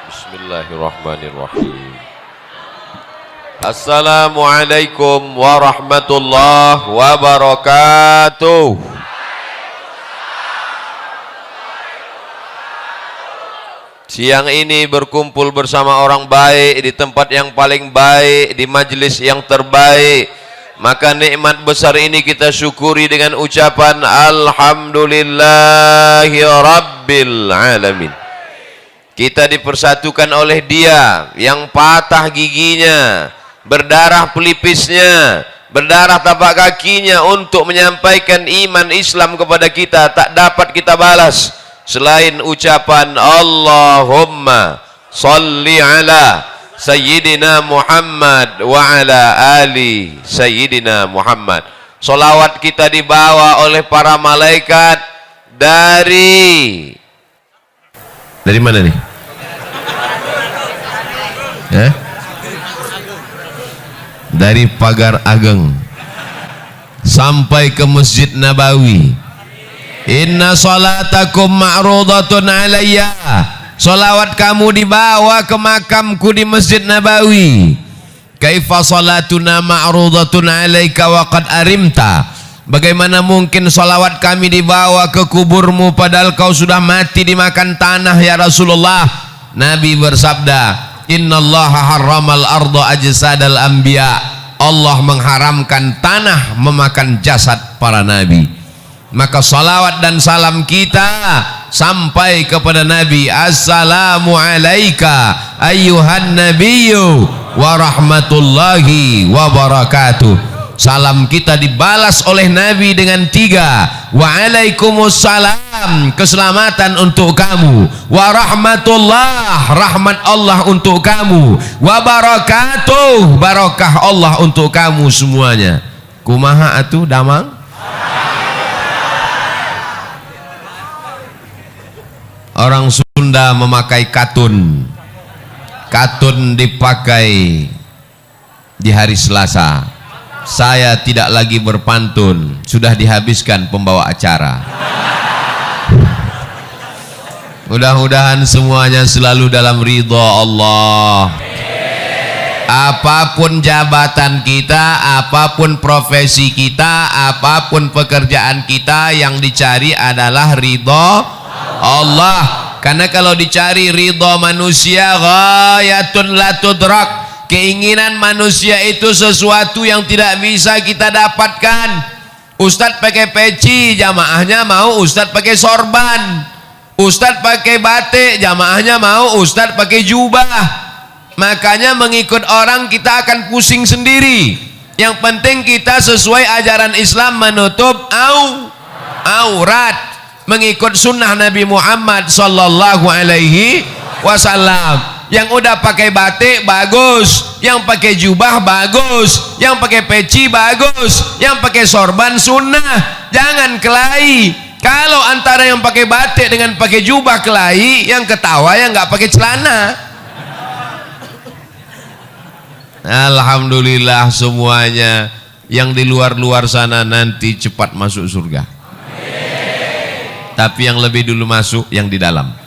Bismillahirrahmanirrahim. Assalamualaikum warahmatullahi wabarakatuh. Siang ini berkumpul bersama orang baik di tempat yang paling baik, di majelis yang terbaik. Maka nikmat besar ini kita syukuri dengan ucapan Alhamdulillahi Rabbil Alamin. Kita dipersatukan oleh Dia yang patah giginya, berdarah pelipisnya, berdarah tapak kakinya untuk menyampaikan iman Islam kepada kita. Tak dapat kita balas selain ucapan Allahumma salli ala Sayyidina Muhammad wa ala ali Sayyidina Muhammad. Salawat kita dibawa oleh para malaikat dari mana nih? Dari Pagar Ageng sampai ke Masjid Nabawi. Inna salatakum ma'rudatun alayya. Salawat kamu dibawa ke makamku di Masjid Nabawi. Kaifa salatuna ma'rudatun alayka wa qad arimta. Bagaimana mungkin salawat kami dibawa ke kuburmu padahal kau sudah mati dimakan tanah ya Rasulullah. Nabi bersabda, innallaha harramal arda ajsadal anbiya. Allah mengharamkan tanah memakan jasad para nabi. Maka salawat dan salam kita sampai kepada Nabi. Assalamu alayka ayyuhan nabiyyu wa rahmatullahi wa barakatuh. Salam kita dibalas oleh Nabi dengan 3. Waalaikumsalam, keselamatan untuk kamu. Wa rahmatullah, rahmat Allah untuk kamu. Wa barakatuh, barakah Allah untuk kamu semuanya. Kumaha atuh damang? Orang Sunda memakai katun. Katun dipakai di hari Selasa. Saya tidak lagi berpantun, sudah dihabiskan pembawa acara. Mudah-mudahan semuanya selalu dalam ridha Allah. Apapun jabatan kita, apapun profesi kita, apapun pekerjaan kita, yang dicari adalah ridha Allah. Karena kalau dicari ridha manusia, ghayatun la tudrak. Keinginan manusia itu sesuatu yang tidak bisa kita dapatkan. Ustadz pakai peci, jamaahnya mau Ustadz pakai sorban. Ustadz pakai batik, jamaahnya mau Ustadz pakai jubah. Makanya mengikut orang kita akan pusing sendiri. Yang penting kita sesuai ajaran Islam, menutup aurat, mengikut sunnah Nabi Muhammad sallallahu alaihi wasallam. Yang udah pakai batik bagus, yang pakai jubah bagus, yang pakai peci bagus, yang pakai sorban sunnah. Jangan kelahi. Kalau antara yang pakai batik dengan pakai jubah kelahi, yang ketawa yang nggak pakai celana. Alhamdulillah semuanya yang di luar-luar sana nanti cepat masuk surga. Tapi yang lebih dulu masuk yang di dalam.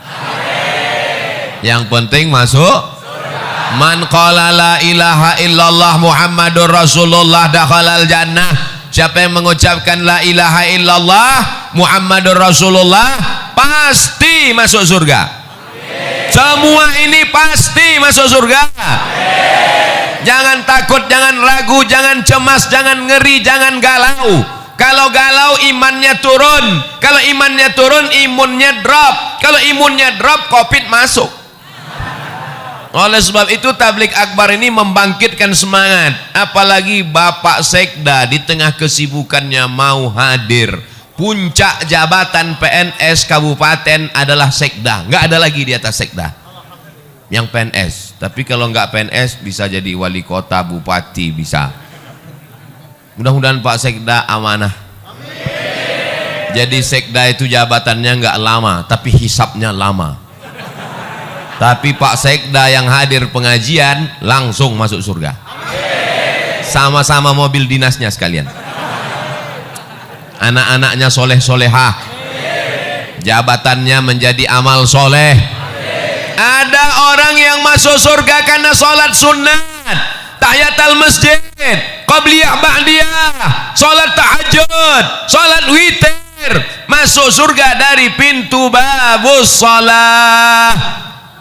Yang penting masuk. Man qala la ilaha illallah Muhammadur Rasulullah dakhalal jannah. Siapa yang mengucapkan la ilaha illallah Muhammadur Rasulullah pasti masuk surga. Semua ini pasti masuk surga. Jangan takut, jangan ragu, jangan cemas, jangan ngeri, jangan galau. Kalau galau imannya turun. Kalau imannya turun imunnya drop. Kalau imunnya drop COVID masuk. Oleh sebab itu tablik akbar ini membangkitkan semangat. Apalagi Bapak Sekda di tengah kesibukannya mau hadir. Puncak jabatan PNS kabupaten adalah Sekda. Nggak ada lagi di atas Sekda yang PNS. Tapi kalau nggak PNS bisa jadi wali kota, bupati bisa. Mudah-mudahan Pak Sekda amanah. Jadi Sekda itu jabatannya nggak lama, tapi hisapnya lama. Tapi Pak Sekda yang hadir pengajian langsung masuk surga. Sama-sama mobil dinasnya sekalian. Anak-anaknya soleh-solehah. Jabatannya menjadi amal soleh. Ada orang yang masuk surga karena sholat sunat, tahiyatul masjid, qabliyah ba'diyah, sholat tahajud, sholat witir, masuk surga dari pintu babus shalah.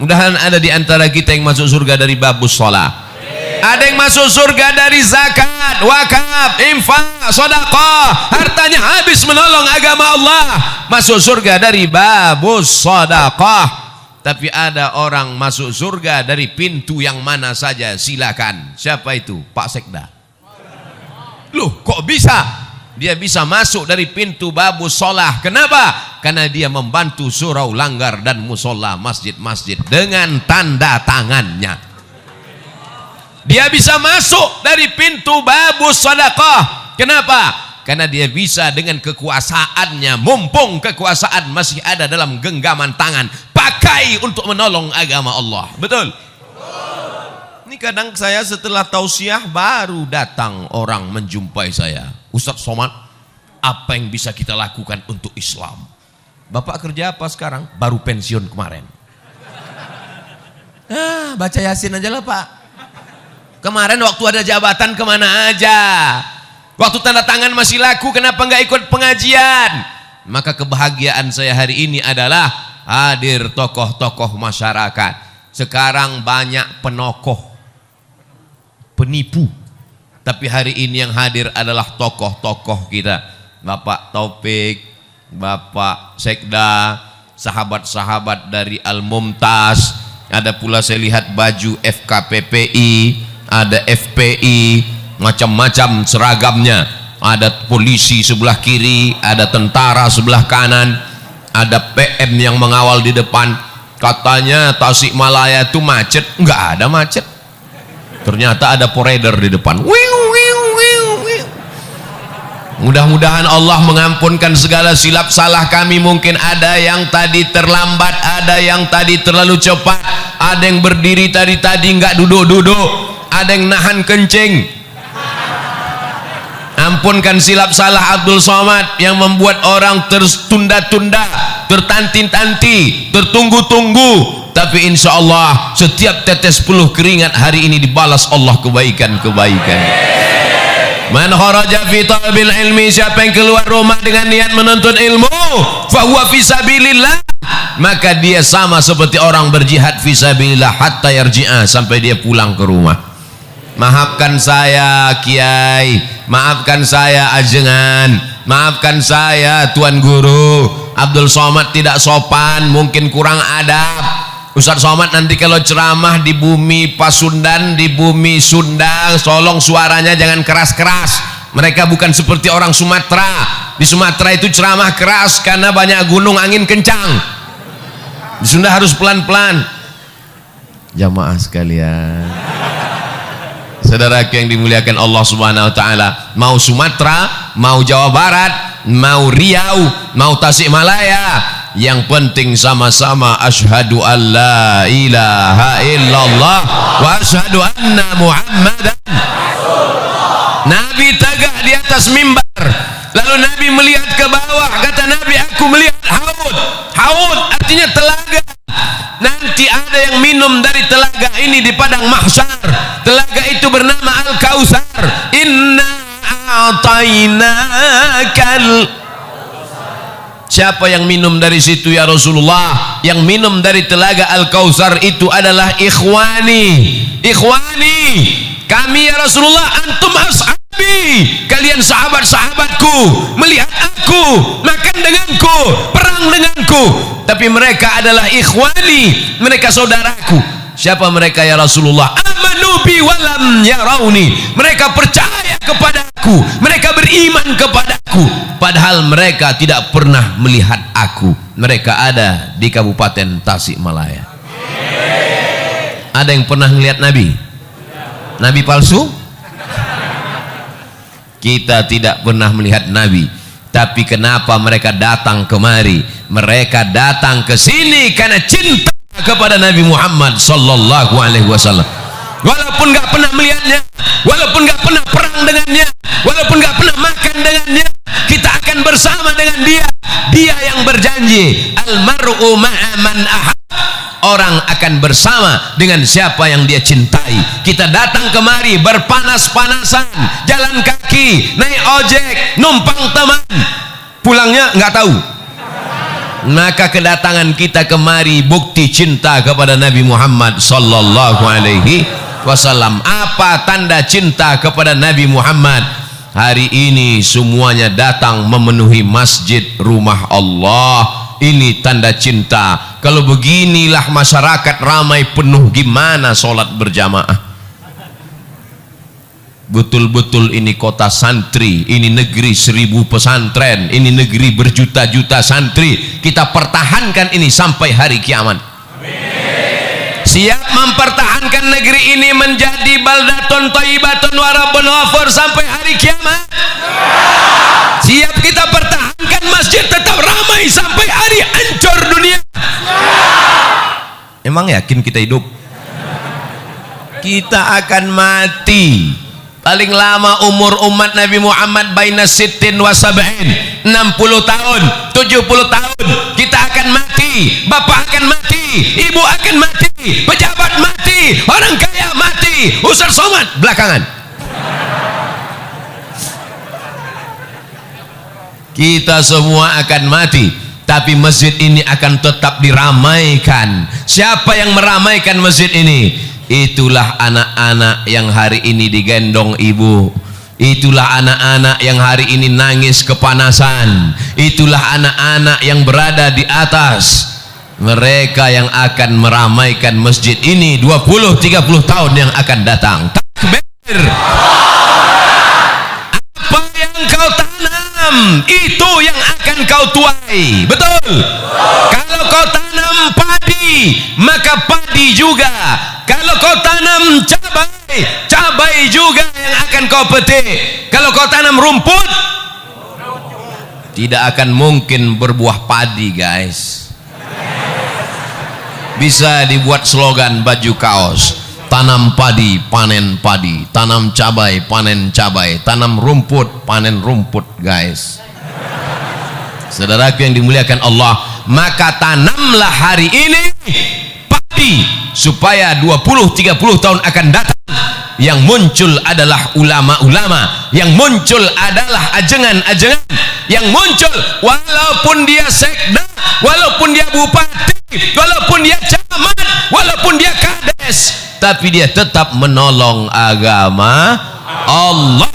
Mudahan ada di antara kita yang masuk surga dari babus shalah. Ada yang masuk surga dari zakat, wakaf, infak, sedekah, hartanya habis menolong agama Allah, masuk surga dari babus sedekah. Tapi ada orang masuk surga dari pintu yang mana saja, silakan. Siapa itu? Pak Sekda. Loh, kok bisa? Dia bisa masuk dari pintu babus shalah. Kenapa? Karena dia membantu surau langgar dan musola masjid-masjid dengan tanda tangannya. Dia bisa masuk dari pintu babus sedekah. Kenapa? Karena dia bisa dengan kekuasaannya, mumpung kekuasaan masih ada dalam genggaman tangan, pakai untuk menolong agama Allah. Betul? Ini kadang saya setelah tausiah baru datang orang menjumpai saya. Ustaz Somad, apa yang bisa kita lakukan untuk Islam? Bapak kerja apa sekarang? Baru pensiun kemarin. Baca Yasin aja lah Pak. Kemarin waktu ada jabatan kemana aja? Waktu tanda tangan masih laku, kenapa nggak ikut pengajian? Maka kebahagiaan saya hari ini adalah hadir tokoh-tokoh masyarakat. Sekarang banyak penokoh, penipu. Tapi hari ini yang hadir adalah tokoh-tokoh kita. Bapak Taufik, Bapak Sekda, sahabat-sahabat dari Al-Mumtaz. Ada pula saya lihat baju FKPPI, ada FPI, macam-macam seragamnya. Ada polisi sebelah kiri, ada tentara sebelah kanan, ada PM yang mengawal di depan. Katanya Tasikmalaya itu macet, enggak ada macet. Ternyata ada poreder di depan. Mudah-mudahan Allah mengampunkan segala silap salah kami. Mungkin ada yang tadi terlambat, ada yang tadi terlalu cepat, ada yang berdiri tadi enggak duduk-duduk, ada yang nahan kencing. Ampunkan silap salah Abdul Somad yang membuat orang tertunda-tunda, tertanti-tanti, tertunggu-tunggu. Tapi insya Allah setiap tetes peluh keringat hari ini dibalas Allah kebaikan-kebaikan. Man kharaja fi talabil ilmi, siapa yang keluar rumah dengan niat menuntut ilmu, fahuwa fi sabilillah, maka dia sama seperti orang berjihad fi sabilillah hatta yarji'a, sampai dia pulang ke rumah. Maafkan saya Kiai, maafkan saya Ajengan, maafkan saya Tuan Guru. Abdul Somad tidak sopan, mungkin kurang adab. Ustaz Somad nanti kalau ceramah di bumi Pasundan, di bumi Sunda, tolong suaranya jangan keras-keras. Mereka bukan seperti orang Sumatera. Di Sumatera itu ceramah keras karena banyak gunung, angin kencang. Di Sunda harus pelan-pelan. Jamaah sekalian, saudaraku yang dimuliakan Allah Subhanahu wa taala, mau Sumatera, mau Jawa Barat, mau Riau, mau Tasikmalaya, yang penting sama-sama asyhadu an la ilaha illallah wa asyhadu anna Muhammadan. Nabi tegak di atas mimbar, lalu Nabi melihat ke bawah, kata Nabi, aku melihat haud. Haud artinya telaga. Nanti ada yang minum dari telaga ini di padang mahsyar. Telaga itu bernama Al-Kautsar. Inna a'tainakal. Siapa yang minum dari situ ya Rasulullah? Yang minum dari telaga Al-Kautsar itu adalah ikhwani. Ikhwani, kami ya Rasulullah, antum ashabi, kalian sahabat-sahabatku. Melihat aku, makan denganku, perang denganku. Tapi mereka adalah ikhwani, mereka saudaraku. Siapa mereka ya Rasulullah? Amanu bi walam yarawni. Mereka percaya kepadaku, mereka beriman kepadaku, padahal mereka tidak pernah melihat aku. Mereka ada di Kabupaten Tasikmalaya. Ada yang pernah melihat Nabi? Nabi palsu? Kita tidak pernah melihat Nabi. Tapi kenapa mereka datang kemari? Mereka datang ke sini karena cinta kepada Nabi Muhammad sallallahu alaihi wasallam. Walaupun nggak pernah melihatnya, walaupun nggak pernah perang dengannya, walaupun nggak pernah makan dengannya, kita akan bersama dengan dia dia yang berjanji, almar'u ma'a man ahab, orang akan bersama dengan siapa yang dia cintai. Kita datang kemari berpanas-panasan, jalan kaki, naik ojek, numpang teman, pulangnya nggak tahu. Maka kedatangan kita kemari bukti cinta kepada Nabi Muhammad sallallahu alaihi wasallam. Apa tanda cinta kepada Nabi Muhammad? Hari ini semuanya datang memenuhi masjid rumah Allah. Ini tanda cinta. Kalau beginilah masyarakat ramai penuh, gimana sholat berjamaah? Betul-betul ini kota santri, ini negeri 1000 pesantren, ini negeri berjuta-juta santri. Kita pertahankan ini sampai hari kiamat. Siap mempertahankan negeri ini menjadi baldatun thayyibatun wa rabbun ghafur sampai hari kiamat? Siap kita pertahankan masjid tetap ramai sampai hari hancur dunia? Emang yakin kita hidup? Kita akan mati. Paling lama umur umat Nabi Muhammad baina sittin wa sab'in, 60 tahun, 70 tahun. Kita akan mati, bapak akan mati, ibu akan mati, pejabat mati, orang kaya mati, Ustaz Somad belakangan. Kita semua akan mati, tapi masjid ini akan tetap diramaikan. Siapa yang meramaikan masjid ini? Itulah anak-anak yang hari ini digendong ibu. Itulah anak-anak yang hari ini nangis kepanasan. Itulah anak-anak yang berada di atas. Mereka yang akan meramaikan masjid ini 20-30 tahun yang akan datang. Takbir. Apa yang kau tanam, itu yang akan kau tuai. Betul? Kalau kau tanam padi, maka padi juga. Kalau kau tanam cabai, cabai juga yang akan kau petik. Kalau kau tanam rumput, tidak akan mungkin berbuah padi, guys. Bisa dibuat slogan baju kaos: tanam padi, panen padi; tanam cabai, panen cabai; tanam rumput, panen rumput, guys. Saudaraku yang dimuliakan Allah, maka tanamlah hari ini padi, supaya 20-30 tahun akan datang yang muncul adalah ulama-ulama, yang muncul adalah ajengan-ajengan, yang muncul walaupun dia sekda, walaupun dia bupati, walaupun dia camat, walaupun dia kades, tapi dia tetap menolong agama Allah.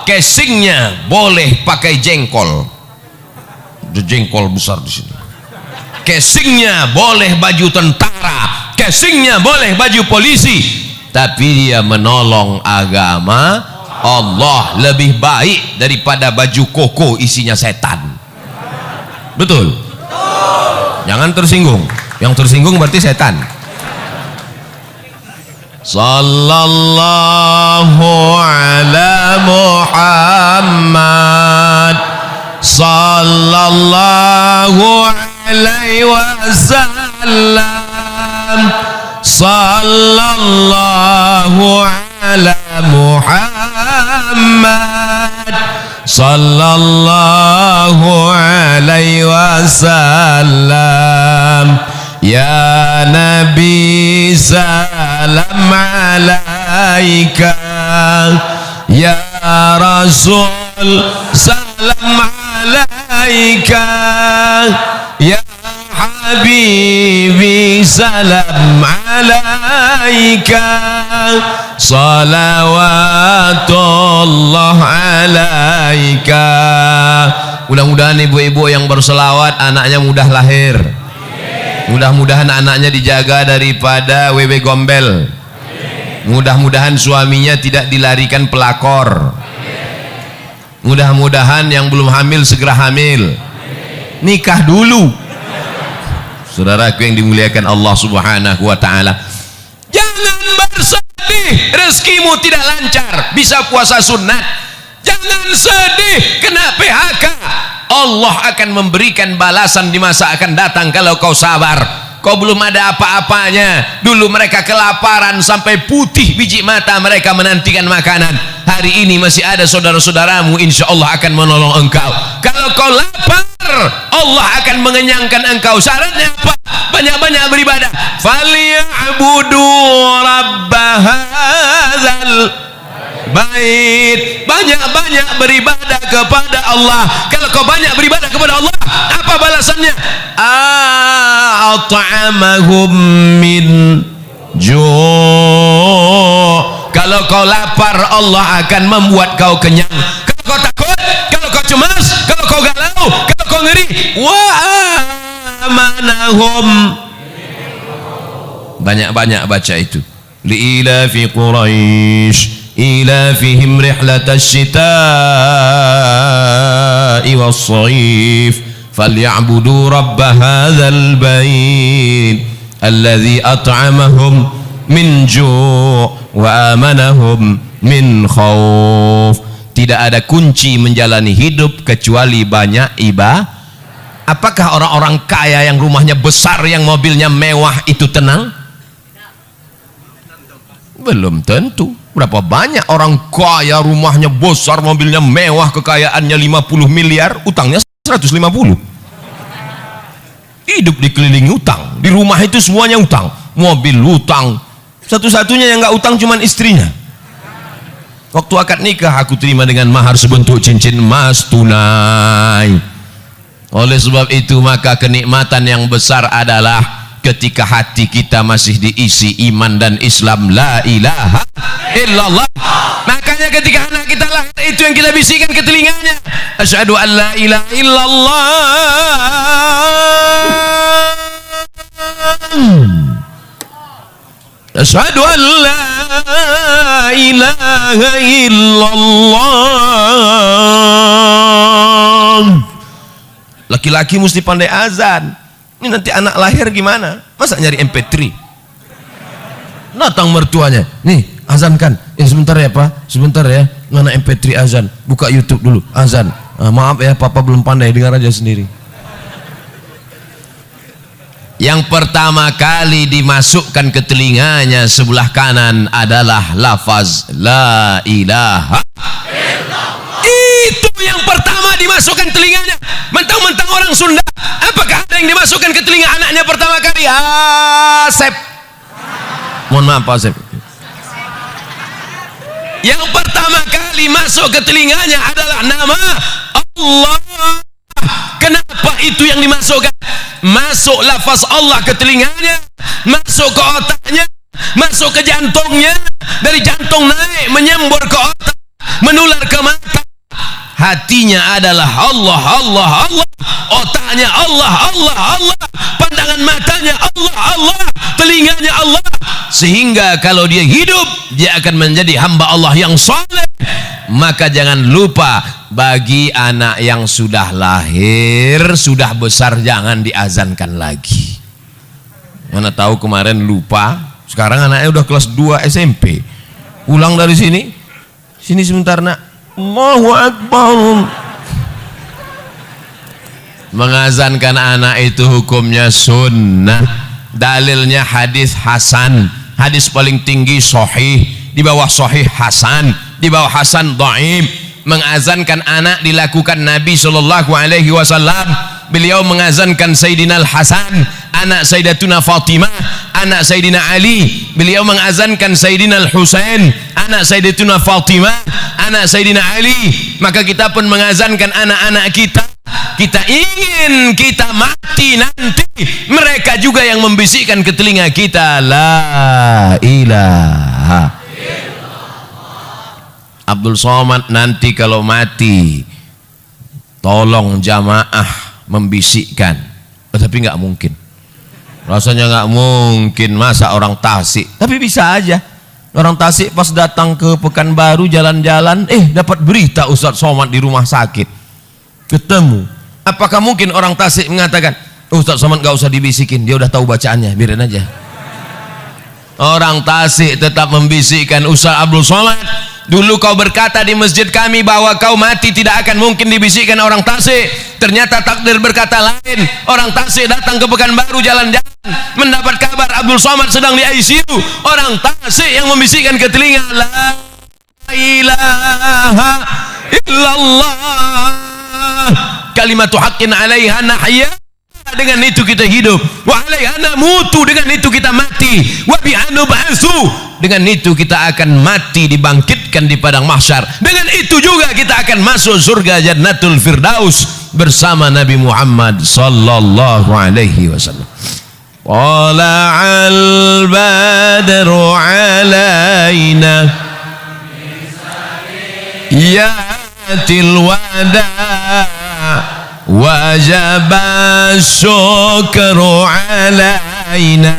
Casingnya boleh pakai jengkol, jengkol besar di sini. Casingnya boleh baju tentara, casingnya boleh baju polisi, tapi dia menolong agama Allah lebih baik daripada baju koko isinya setan. Betul? Jangan tersinggung. Yang tersinggung berarti setan. Sallallahu ala Muhammad, sallallahu alaihi wasallam, sallallahu ala Muhammad, sallallahu alaihi wasallam. Ya Nabi salam alaika, ya Rasul salam alaika, ya Habibi salam alaika, salawatullah alaika. Mudah-mudahan ibu-ibu yang berselawat anaknya mudah lahir. Mudah-mudahan anaknya dijaga daripada wewe gombel. Mudah-mudahan suaminya tidak dilarikan pelakor. Mudah-mudahan yang belum hamil segera hamil. Nikah dulu. Saudaraku yang dimuliakan Allah Subhanahu wa taala, jangan bersedih rezekimu tidak lancar, bisa puasa sunat. Jangan sedih kena PHK. Allah akan memberikan balasan di masa akan datang kalau kau sabar. Kau belum ada apa-apanya. Dulu mereka kelaparan sampai putih biji mata mereka menantikan makanan. hari ini masih ada saudara-saudaramu, insya Allah akan menolong engkau. Kalau kau lapar, Allah akan mengenyangkan engkau. Syaratnya apa? Banyak-banyak beribadah. Falyabudu rabbahadzal bait. Banyak-banyak beribadah kepada Allah. Kalau kau banyak beribadah kepada Allah, apa balasannya? At'amahum min ju'. Kalau kau lapar, Allah akan membuat kau kenyang. Kalau kau takut, kalau kau cemas, kalau kau galau, kalau kau ngeri, wa amanahum. Banyak-banyak baca itu. Li'ilafi Quraisy ilafihim rihlatash shita'i was-shayf falyabudu rabb hadzal bait alladzi at'amahum min ju' wa amanahum min khauf. Tidak ada kunci menjalani hidup kecuali banyak ibadah. Apakah orang-orang kaya yang rumahnya besar, yang mobilnya mewah itu tenang? Belum tentu. Berapa banyak orang kaya rumahnya besar, mobilnya mewah, kekayaannya 50 miliar, utangnya 150. Hidup dikelilingi utang, di rumah itu semuanya utang, mobil utang, satu-satunya yang nggak utang cuman istrinya. Waktu akad nikah aku terima dengan mahar sebentuk cincin emas tunai. Oleh sebab itu maka kenikmatan yang besar adalah ketika hati kita masih diisi iman dan Islam, la ilaha illallah. Makanya ketika anak kita lahir, itu yang kita bisikan ke telinganya, asyhadu an la ilaha illallah, asyhadu an la ilaha illallah. Laki-laki mesti pandai azan. Ini nanti anak lahir gimana? Masa nyari MP3? Datang mertuanya, nih azankan. Sebentar ya Pak, sebentar ya. Mana MP3 azan? Buka YouTube dulu, azan. Maaf ya, Papa belum pandai, dengar aja sendiri. Yang pertama kali dimasukkan ke telinganya sebelah kanan adalah lafaz la ilaha illallah. Itu yang pertama dimasukkan telinganya. Mentang-mentang orang Sunda, apakah ada yang dimasukkan ke telinga anaknya pertama kali? Asep. Mohon maaf Pak Asep. Yang pertama kali masuk ke telinganya adalah nama Allah. Kenapa itu yang dimasukkan? Masuk lafaz Allah ke telinganya, masuk ke otaknya, masuk ke jantungnya, dari jantung naik menyembur ke otak, menular ke mata. Hatinya adalah Allah, Allah, Allah. Otaknya Allah, Allah, Allah. Pandangan matanya Allah, Allah. Telinganya Allah. Sehingga kalau dia hidup, dia akan menjadi hamba Allah yang saleh. Maka jangan lupa, bagi anak yang sudah lahir, sudah besar, jangan diazankan lagi. Mana tahu kemarin lupa, sekarang anaknya udah kelas 2 SMP. Pulang dari sini, sini sebentar nak. Allahu Akbar. Mengazankan anak itu hukumnya sunnah. Dalilnya hadis hasan. Hadis paling tinggi sahih, di bawah sahih hasan, di bawah hasan dhaif. Mengazankan anak dilakukan Nabi SAW. Beliau mengazankan Sayyidina Al-Hasan, anak Sayyidatuna Fatimah, anak Sayyidina Ali. Beliau mengazankan Sayyidina Al-Husain, anak Sayyidatuna Fatimah, anak Sayyidina Ali. Maka kita pun mengazankan anak-anak kita. Kita ingin kita mati nanti, mereka juga yang membisikkan ke telinga kita, la ilaha. Abdul Somad nanti kalau mati, tolong jamaah membisikkan. Tapi nggak mungkin, rasanya nggak mungkin. Masa orang Tasik? Tapi bisa aja orang Tasik pas datang ke Pekanbaru jalan-jalan, dapat berita Ustadz Somad di rumah sakit, ketemu. Apakah mungkin orang Tasik mengatakan, Ustadz Somad nggak usah dibisikin, dia udah tahu bacaannya, biarin aja. Orang Tasik tetap membisikkan, Ustadz Abdul Somad, dulu kau berkata di masjid kami bahwa kau mati tidak akan mungkin dibisikkan orang Tasik. Ternyata takdir berkata lain. Orang Tasik datang ke Pekanbaru jalan-jalan, mendapat kabar Abdul Somad sedang di ICU. Orang Tasik yang membisikkan ke telinga, la ilaha illallah. Kalimatu haqqin 'alaiha nahya, dengan itu kita hidup, wa 'alaiha namutu, dengan itu kita mati, wa biha nub'atsu, dengan itu kita akan mati dibangkitkan di padang mahsyar, dengan itu juga kita akan masuk surga Jannatul Firdaus bersama Nabi Muhammad sallallahu alaihi wasallam. Tala'al badru 'alaina yatil wada' wajaba syukru alaina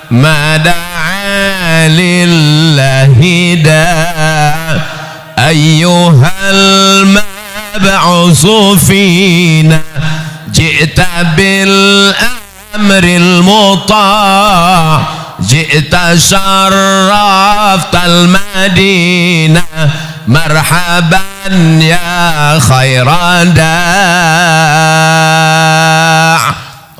ma da'a lillahi da' ayyuhal mab'usu fina ji'ta bil amril muta' ji'ta syarraftal madinah marhaban ya khairan da'.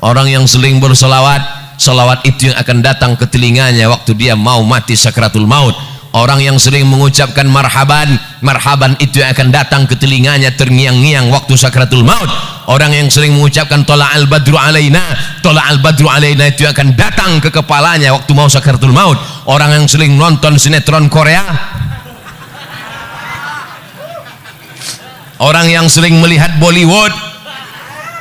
Orang yang sering berselawat, selawat itu yang akan datang ke telinganya waktu dia mau mati sakratul maut. Orang yang sering mengucapkan marhaban, marhaban itu yang akan datang ke telinganya terngiang-ngiang waktu sakratul maut. Orang yang sering mengucapkan tola'al badru alaina, tola'al badru alaina itu yang akan datang ke kepalanya waktu mau sakratul maut. Orang yang sering nonton sinetron Korea, orang yang sering melihat Bollywood,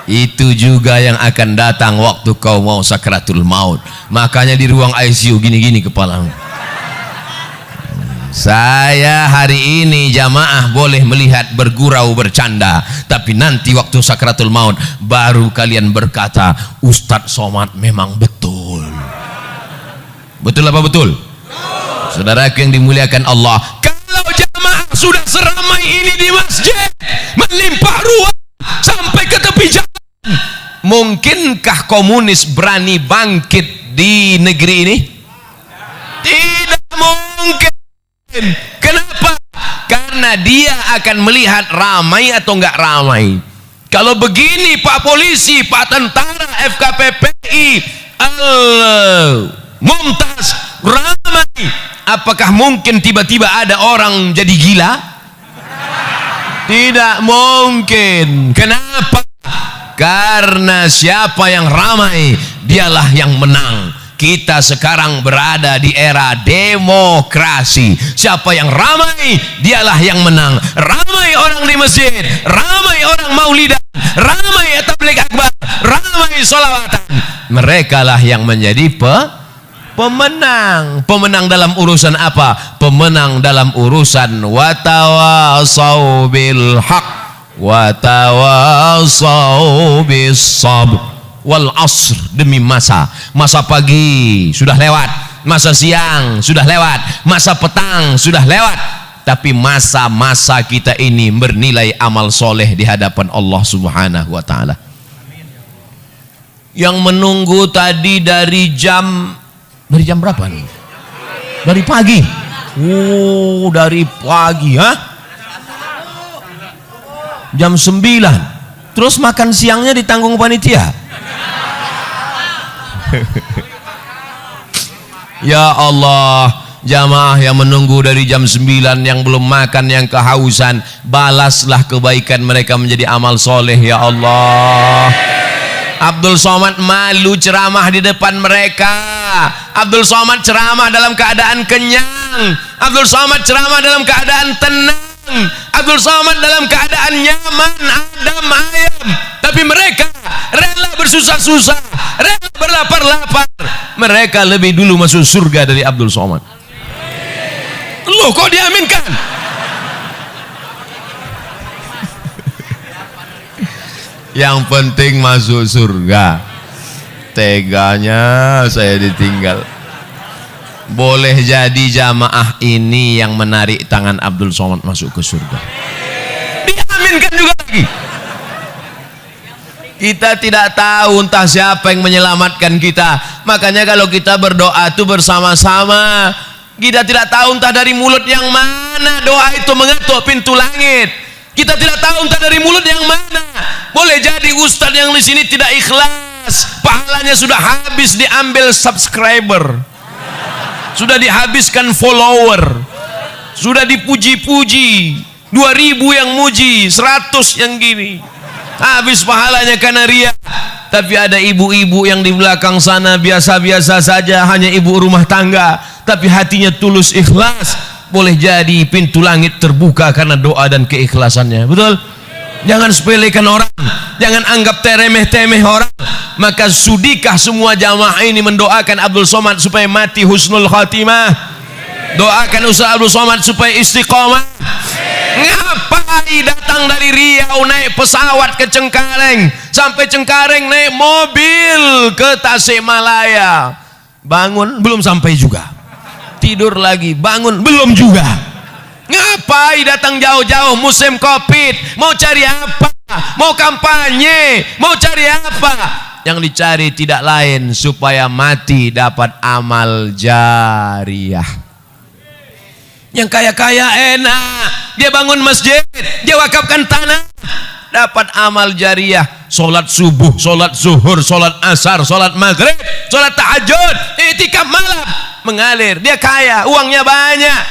itu juga yang akan datang waktu kau mau sakratul maut. Makanya di ruang ICU gini-gini kepalamu. Saya hari ini jamaah boleh melihat, bergurau, bercanda, tapi nanti waktu sakratul maut baru kalian berkata, Ustadz Somad memang betul. Betul apa betul? Saudaraku yang dimuliakan Allah, kalau jamaah sudah seramai ini di masjid, melimpah ruang sampai ke tepi jalan, mungkinkah komunis berani bangkit di negeri ini? Tidak mungkin. Kenapa? Karena dia akan melihat ramai atau enggak ramai. Kalau begini Pak Polisi, Pak Tentara, FKPPI, Mumtaz ramai, apakah mungkin tiba-tiba ada orang jadi gila? Tidak mungkin. Kenapa? Karena siapa yang ramai, dialah yang menang. Kita sekarang berada di era demokrasi. Siapa yang ramai, dialah yang menang. Ramai orang di masjid, ramai orang maulidan, ramai tabligh akbar, ramai sholawatan. Mereka lah yang menjadi pemenang. Pemenang dalam urusan apa? Pemenang dalam urusan watawasau bil haq watawasau bis sabr wal asr, demi masa pagi sudah lewat, masa siang sudah lewat, masa petang sudah lewat, tapi masa-masa kita ini bernilai amal soleh di hadapan Allah Subhanahu wa ta'ala. Yang menunggu tadi dari jam berapa nih? Dari pagi. Oh, dari pagi, ha? Jam 9. Terus makan siangnya ditanggung panitia. Ya Allah, jamaah yang menunggu dari jam 9, yang belum makan, yang kehausan, balaslah kebaikan mereka menjadi amal soleh ya Allah. Abdul Somad malu ceramah di depan mereka. Abdul Somad ceramah dalam keadaan kenyang. Abdul Somad ceramah dalam keadaan tenang. Abdul Somad dalam keadaan nyaman, adem ayem. Tapi mereka rela bersusah-susah, rela berlapar-lapar. Mereka lebih dulu masuk surga dari Abdul Somad. Loh, kok diaminkan? Yang penting masuk surga. Teganya saya ditinggal. Boleh jadi jamaah ini yang menarik tangan Abdul Somad masuk ke surga. Diaminkan juga lagi. Kita tidak tahu entah siapa yang menyelamatkan kita. Makanya kalau kita berdoa itu bersama-sama. Kita tidak tahu entah dari mulut yang mana doa itu mengetuk pintu langit. Kita tidak tahu entah dari mulut yang mana. Boleh jadi ustadz yang di sini tidak ikhlas, pahalanya sudah habis diambil subscriber, sudah dihabiskan follower. Sudah dipuji-puji, 2000 yang muji, 100 yang gini. Habis pahalanya karena ria. Tapi ada ibu-ibu yang di belakang sana biasa-biasa saja, hanya ibu rumah tangga, tapi hatinya tulus ikhlas. Boleh jadi pintu langit terbuka karena doa dan keikhlasannya. Betul? Jangan sepelekan orang, jangan anggap teremeh-temeh orang. Maka sudikah semua jamaah ini mendoakan Abdul Somad supaya mati husnul khatimah? Doakan Ustaz Abdul Somad supaya istiqomah. Ngapain datang dari Riau naik pesawat ke Cengkareng, sampai Cengkareng naik mobil ke Tasikmalaya, bangun belum sampai juga, tidur lagi, bangun belum juga. Ngapain datang jauh-jauh musim Covid? Mau cari apa? Mau kampanye? Mau cari apa? Yang dicari tidak lain supaya mati dapat amal jariah. Yang kaya-kaya enak, dia bangun masjid, dia wakafkan tanah, dapat amal jariah. Solat subuh, solat zuhur, solat asar, solat maghrib, solat tahajud, i'tikaf malam, mengalir. Dia kaya, uangnya banyak.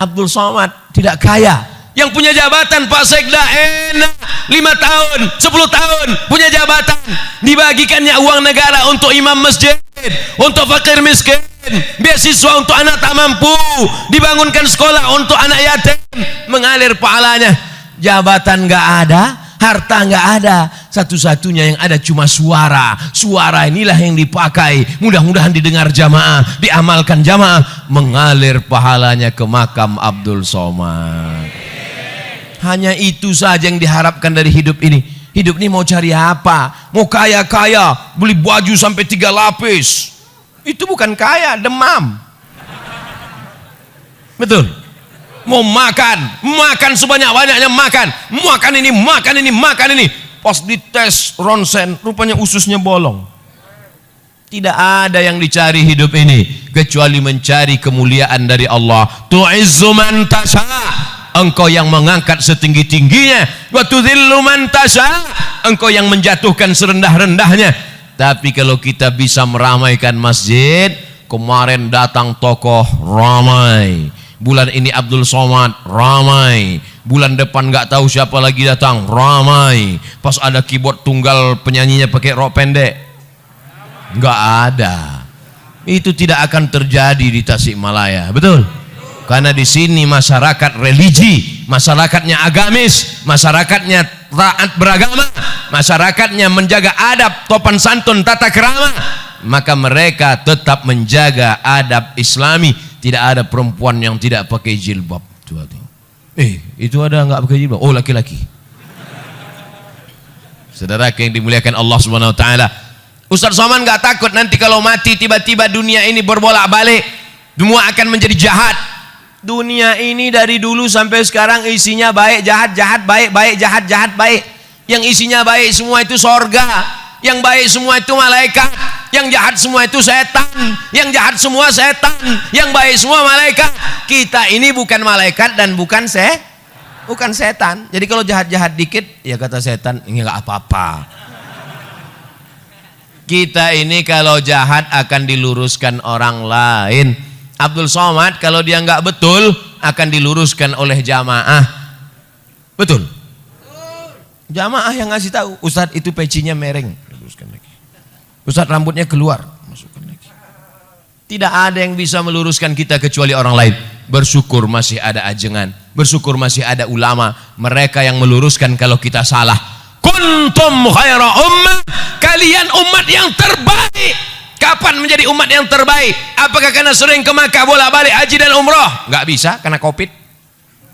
Abdul Somad tidak kaya. Yang punya jabatan Pak Sekda enak, 5 tahun, 10 tahun punya jabatan, dibagikannya uang negara untuk imam masjid, untuk fakir miskin, beasiswa untuk anak tak mampu, dibangunkan sekolah untuk anak yatim, mengalir pahalanya. Jabatan nggak ada, harta nggak ada, satu-satunya yang ada cuma suara. Suara inilah yang dipakai, mudah-mudahan didengar jamaah, diamalkan jamaah, mengalir pahalanya ke makam Abdul Somad. Hanya itu saja yang diharapkan dari hidup ini. Hidup ini mau cari apa? Mau kaya-kaya, beli baju sampai 3 lapis. Itu bukan kaya, demam. Betul? Mau makan, makan sebanyak-banyaknya, makan ini, makan ini, makan ini. Pas dites ronsen, rupanya ususnya bolong. Tidak ada yang dicari hidup ini kecuali mencari kemuliaan dari Allah. Tu'izzu man tasha, engkau yang mengangkat setinggi-tingginya. Wa tudhillu man tasha, engkau yang menjatuhkan serendah-rendahnya. Tapi kalau kita bisa meramaikan masjid, kemarin datang tokoh ramai, bulan ini Abdul Somad ramai, bulan depan nggak tahu siapa lagi datang ramai. Pas ada keyboard tunggal penyanyinya pakai rok pendek, nggak ada. Itu tidak akan terjadi di Tasikmalaya, betul? Karena di sini masyarakat religi, masyarakatnya agamis, masyarakatnya taat beragama, masyarakatnya menjaga adab, sopan santun, tata krama, maka mereka tetap menjaga adab Islami. Tidak ada perempuan yang tidak pakai jilbab. Itu ada nggak pakai jilbab? Oh, laki-laki. Saudara yang dimuliakan Allah Subhanahu Wa Taala, Ustaz Somad nggak takut nanti kalau mati tiba-tiba dunia ini berbolak-balik, semua akan menjadi jahat. Dunia ini dari dulu sampai sekarang isinya baik, jahat, jahat, baik, baik, jahat, jahat, baik. Yang isinya baik semua itu sorga, yang baik semua itu malaikat, yang jahat semua itu setan, yang jahat semua setan, yang baik semua malaikat. Kita ini bukan malaikat dan bukan setan. Jadi kalau jahat-jahat dikit, ya kata setan, ini nggak apa-apa. Kita ini kalau jahat akan diluruskan orang lain. Abdul Somad kalau dia nggak betul akan diluruskan oleh jamaah. Betul? Jamaah yang ngasih tahu, Ustadz itu pecinya mereng, luruskan lagi. Ustadz rambutnya keluar, masukkan lagi. Tidak ada yang bisa meluruskan kita kecuali orang lain. Bersyukur masih ada ajengan, bersyukur masih ada ulama, mereka yang meluruskan kalau kita salah. Kuntum khaira ummah, kalian umat yang terbaik. Kapan menjadi umat yang terbaik? Apakah karena sering ke Makkah bolak-balik haji dan umroh? Nggak bisa karena Covid.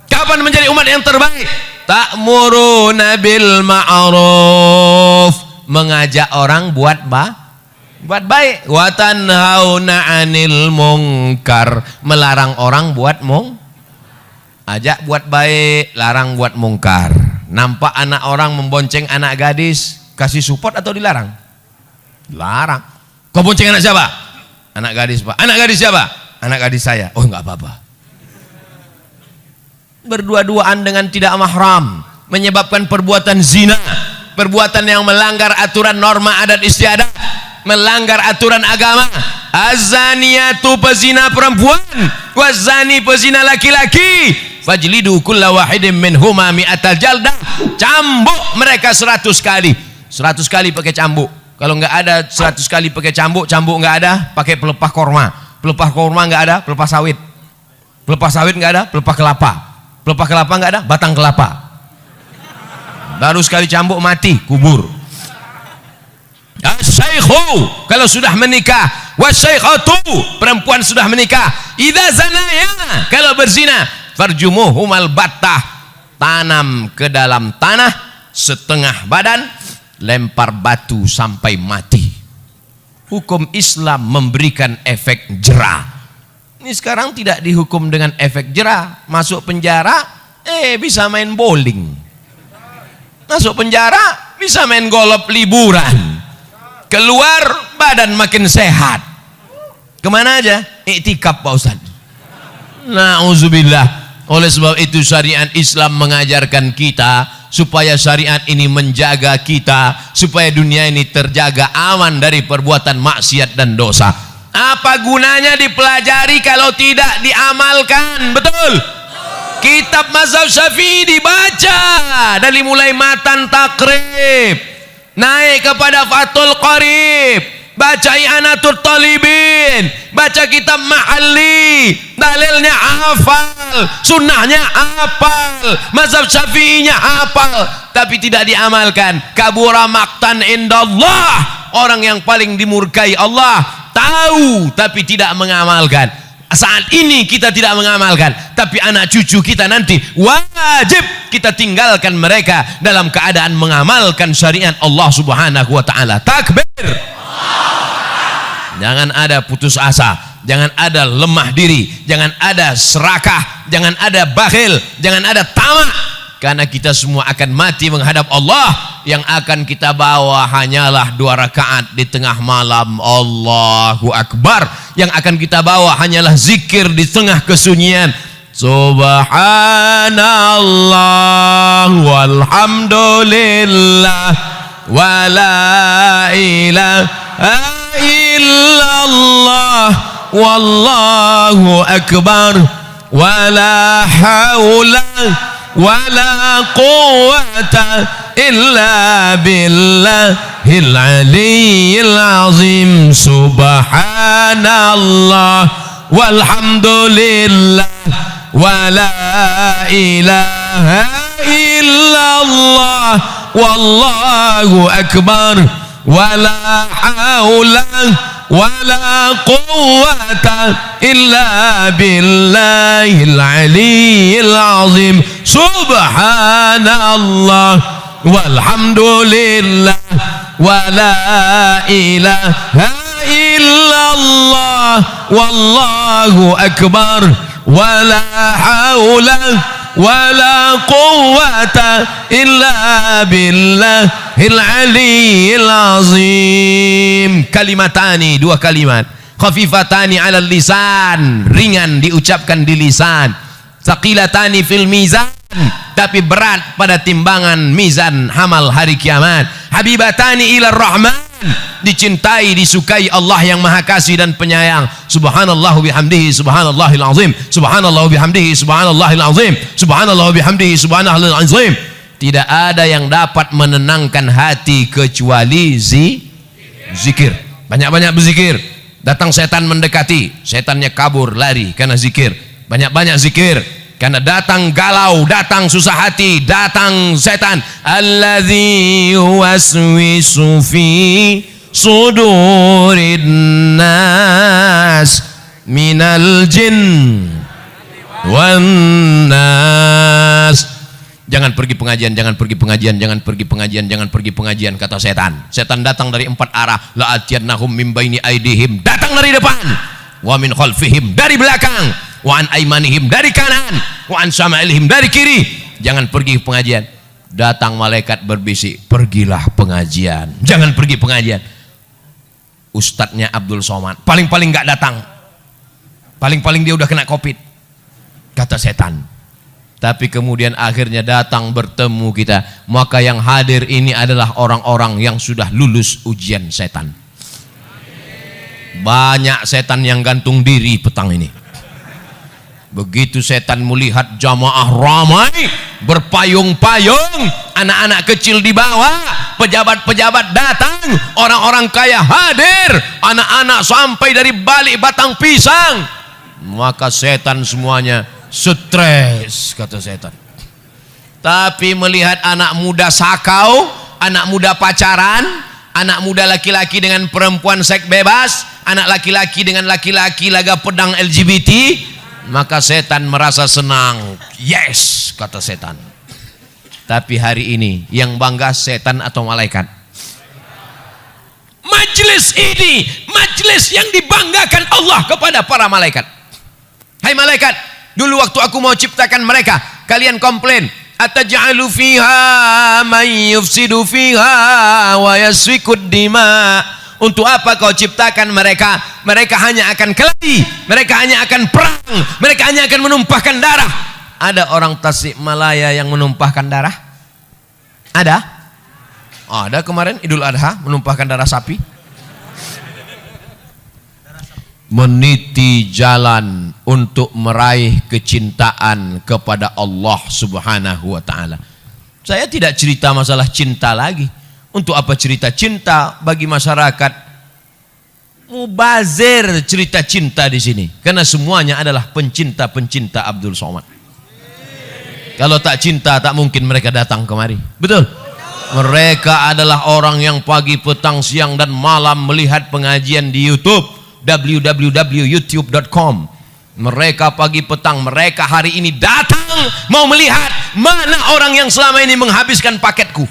Kapan menjadi umat yang terbaik? Ta'muruna bil ma'ruf, mengajak orang buat baik. Wa tanhauna 'anil munkar, melarang orang buat ajak buat baik, larang buat mungkar. Nampak anak orang membonceng anak gadis, kasih support atau dilarang? Larang. Kau bonceng anak siapa? Anak gadis, Pak. Anak gadis siapa? Anak gadis saya. Oh, enggak apa-apa. Berdua-duaan dengan tidak mahram menyebabkan perbuatan zina, perbuatan yang melanggar aturan norma adat istiadat, melanggar aturan agama. Az-zaniyatu pezina perempuan, waz-zani pezina laki-laki, fajlidu kulla wahidin minhuma mi'atal jaldah. Cambuk mereka 100 kali. 100 kali pakai cambuk. Kalau enggak ada 100 kali pakai cambuk, cambuk enggak ada, pakai pelepah korma. Pelepah korma enggak ada, pelepah sawit. Pelepah sawit enggak ada, pelepah kelapa. Pelepah kelapa enggak ada, batang kelapa. Baru sekali cambuk mati, kubur. Asy-syaikhu kalau sudah menikah, wasyaikhatu perempuan sudah menikah, idza zanaya kalau berzina, farjumuhumal battah, tanam ke dalam tanah setengah badan, lempar batu sampai mati. Hukum Islam memberikan efek jera. Ini sekarang tidak dihukum dengan efek jera, masuk penjara bisa main bowling, masuk penjara bisa main golf liburan, keluar badan makin sehat. Kemana aja? Iktikaf Pak Ustaz. Na'udzubillah. Oleh sebab itu syariat Islam mengajarkan kita supaya syariat ini menjaga kita, supaya dunia ini terjaga aman dari perbuatan maksiat dan dosa. Apa gunanya dipelajari kalau tidak diamalkan? Betul? Kitab mazhab Syafi'i dibaca dari mulai matan takrib naik kepada Fathul Qarib, baca I'anatul Talibin, baca kitab Ma'alli, dalilnya hafal, sunnahnya hafal, mazhab Syafi'inya hafal, tapi tidak diamalkan. Kabura maqtan indallah, orang yang paling dimurkai Allah, tahu tapi tidak mengamalkan. Saat ini kita tidak mengamalkan, tapi anak cucu kita nanti wajib kita tinggalkan mereka dalam keadaan mengamalkan syariat Allah Subhanahu wa taala. Takbir. Jangan ada putus asa, jangan ada lemah diri, jangan ada serakah, jangan ada bakhil, jangan ada tamak. Karena kita semua akan mati menghadap Allah. Yang akan kita bawa hanyalah 2 rakaat di tengah malam, Allahu Akbar. Yang akan kita bawa hanyalah zikir di tengah kesunyian, Subhanallah walhamdulillah wa la ilaha illallah wallahu akbar wa la hawla wala quwwata illa billahil aliyyil azim. Subhanallah walhamdulillah wala ilaha illallah wallahu akbar wala haula wala quwwata illa billahil aliyyil azim. Subhanallah walhamdulillah wala ilaha illallah wallahu akbar wala haula wala quwwata illa billahil aliyyil azim. Kalimatani, 2 kalimat, khafifatani 'alal lisan, ringan diucapkan di lisan, tsaqilatani fil mizan, tapi berat pada timbangan mizan hamal hari kiamat, habibatani ilar rahman, dicintai disukai Allah yang maha kasih dan penyayang. Subhanallah bihamdihi subhanallahil azim, subhanallah bihamdihi subhanallahil azim, subhanallah bihamdihi subhanallahil azim. Tidak ada yang dapat menenangkan hati kecuali zikir. Banyak-banyak berzikir. Datang setan mendekati, setannya kabur lari karena zikir. Banyak-banyak zikir. Karena datang galau, datang susah hati, datang setan. Alladzi yuwaswisu fi sudurin nas minal jin wan nas. Jangan pergi pengajian, jangan pergi pengajian, jangan pergi pengajian, jangan pergi pengajian, kata setan. Setan datang dari 4 arah. La atiyannahum min baini aidihim, datang dari depan. Wa min khalfihim, dari belakang. Wa an aimanihim, dari kanan. Wa an syama'ilihim, dari kiri. Jangan pergi pengajian. Datang malaikat berbisik, pergilah pengajian. Jangan pergi pengajian. Ustadznya Abdul Somad paling-paling gak datang. Paling-paling dia udah kena COVID, kata setan. Tapi kemudian akhirnya datang bertemu kita. Maka yang hadir ini adalah orang-orang yang sudah lulus ujian setan. Banyak setan yang gantung diri petang ini. Begitu setan melihat jamaah ramai berpayung-payung, anak-anak kecil di bawah, pejabat-pejabat datang, orang-orang kaya hadir, anak-anak sampai dari balik batang pisang, maka setan semuanya stres, kata setan. Tapi melihat anak muda sakau, anak muda pacaran, anak muda laki-laki dengan perempuan seks bebas, anak laki-laki dengan laki-laki laga pedang LGBT, maka setan merasa senang. Yes, kata setan. Tapi hari ini yang bangga setan atau malaikat? Majelis ini, majelis yang dibanggakan Allah kepada para malaikat. Hai malaikat, dulu waktu aku mau ciptakan mereka, kalian komplain, ataj'alu fiha may yufsidu fiha wa yasfikud dima. Untuk apa kau ciptakan mereka? Mereka hanya akan kelahi, mereka hanya akan perang, mereka hanya akan menumpahkan darah. Ada orang Tasikmalaya yang menumpahkan darah? Ada? Ada kemarin Idul Adha menumpahkan darah sapi. Meniti jalan untuk meraih kecintaan kepada Allah Subhanahu wa taala. Saya tidak cerita masalah cinta lagi. Untuk apa cerita cinta bagi masyarakat? Mubazir cerita cinta di sini, karena semuanya adalah pencinta-pencinta Abdul Somad. Kalau tak cinta, tak mungkin mereka datang kemari. Betul? Mereka adalah orang yang pagi, petang, siang dan malam melihat pengajian di YouTube, www.youtube.com. Mereka pagi petang, mereka hari ini datang mau melihat mana orang yang selama ini menghabiskan paketku.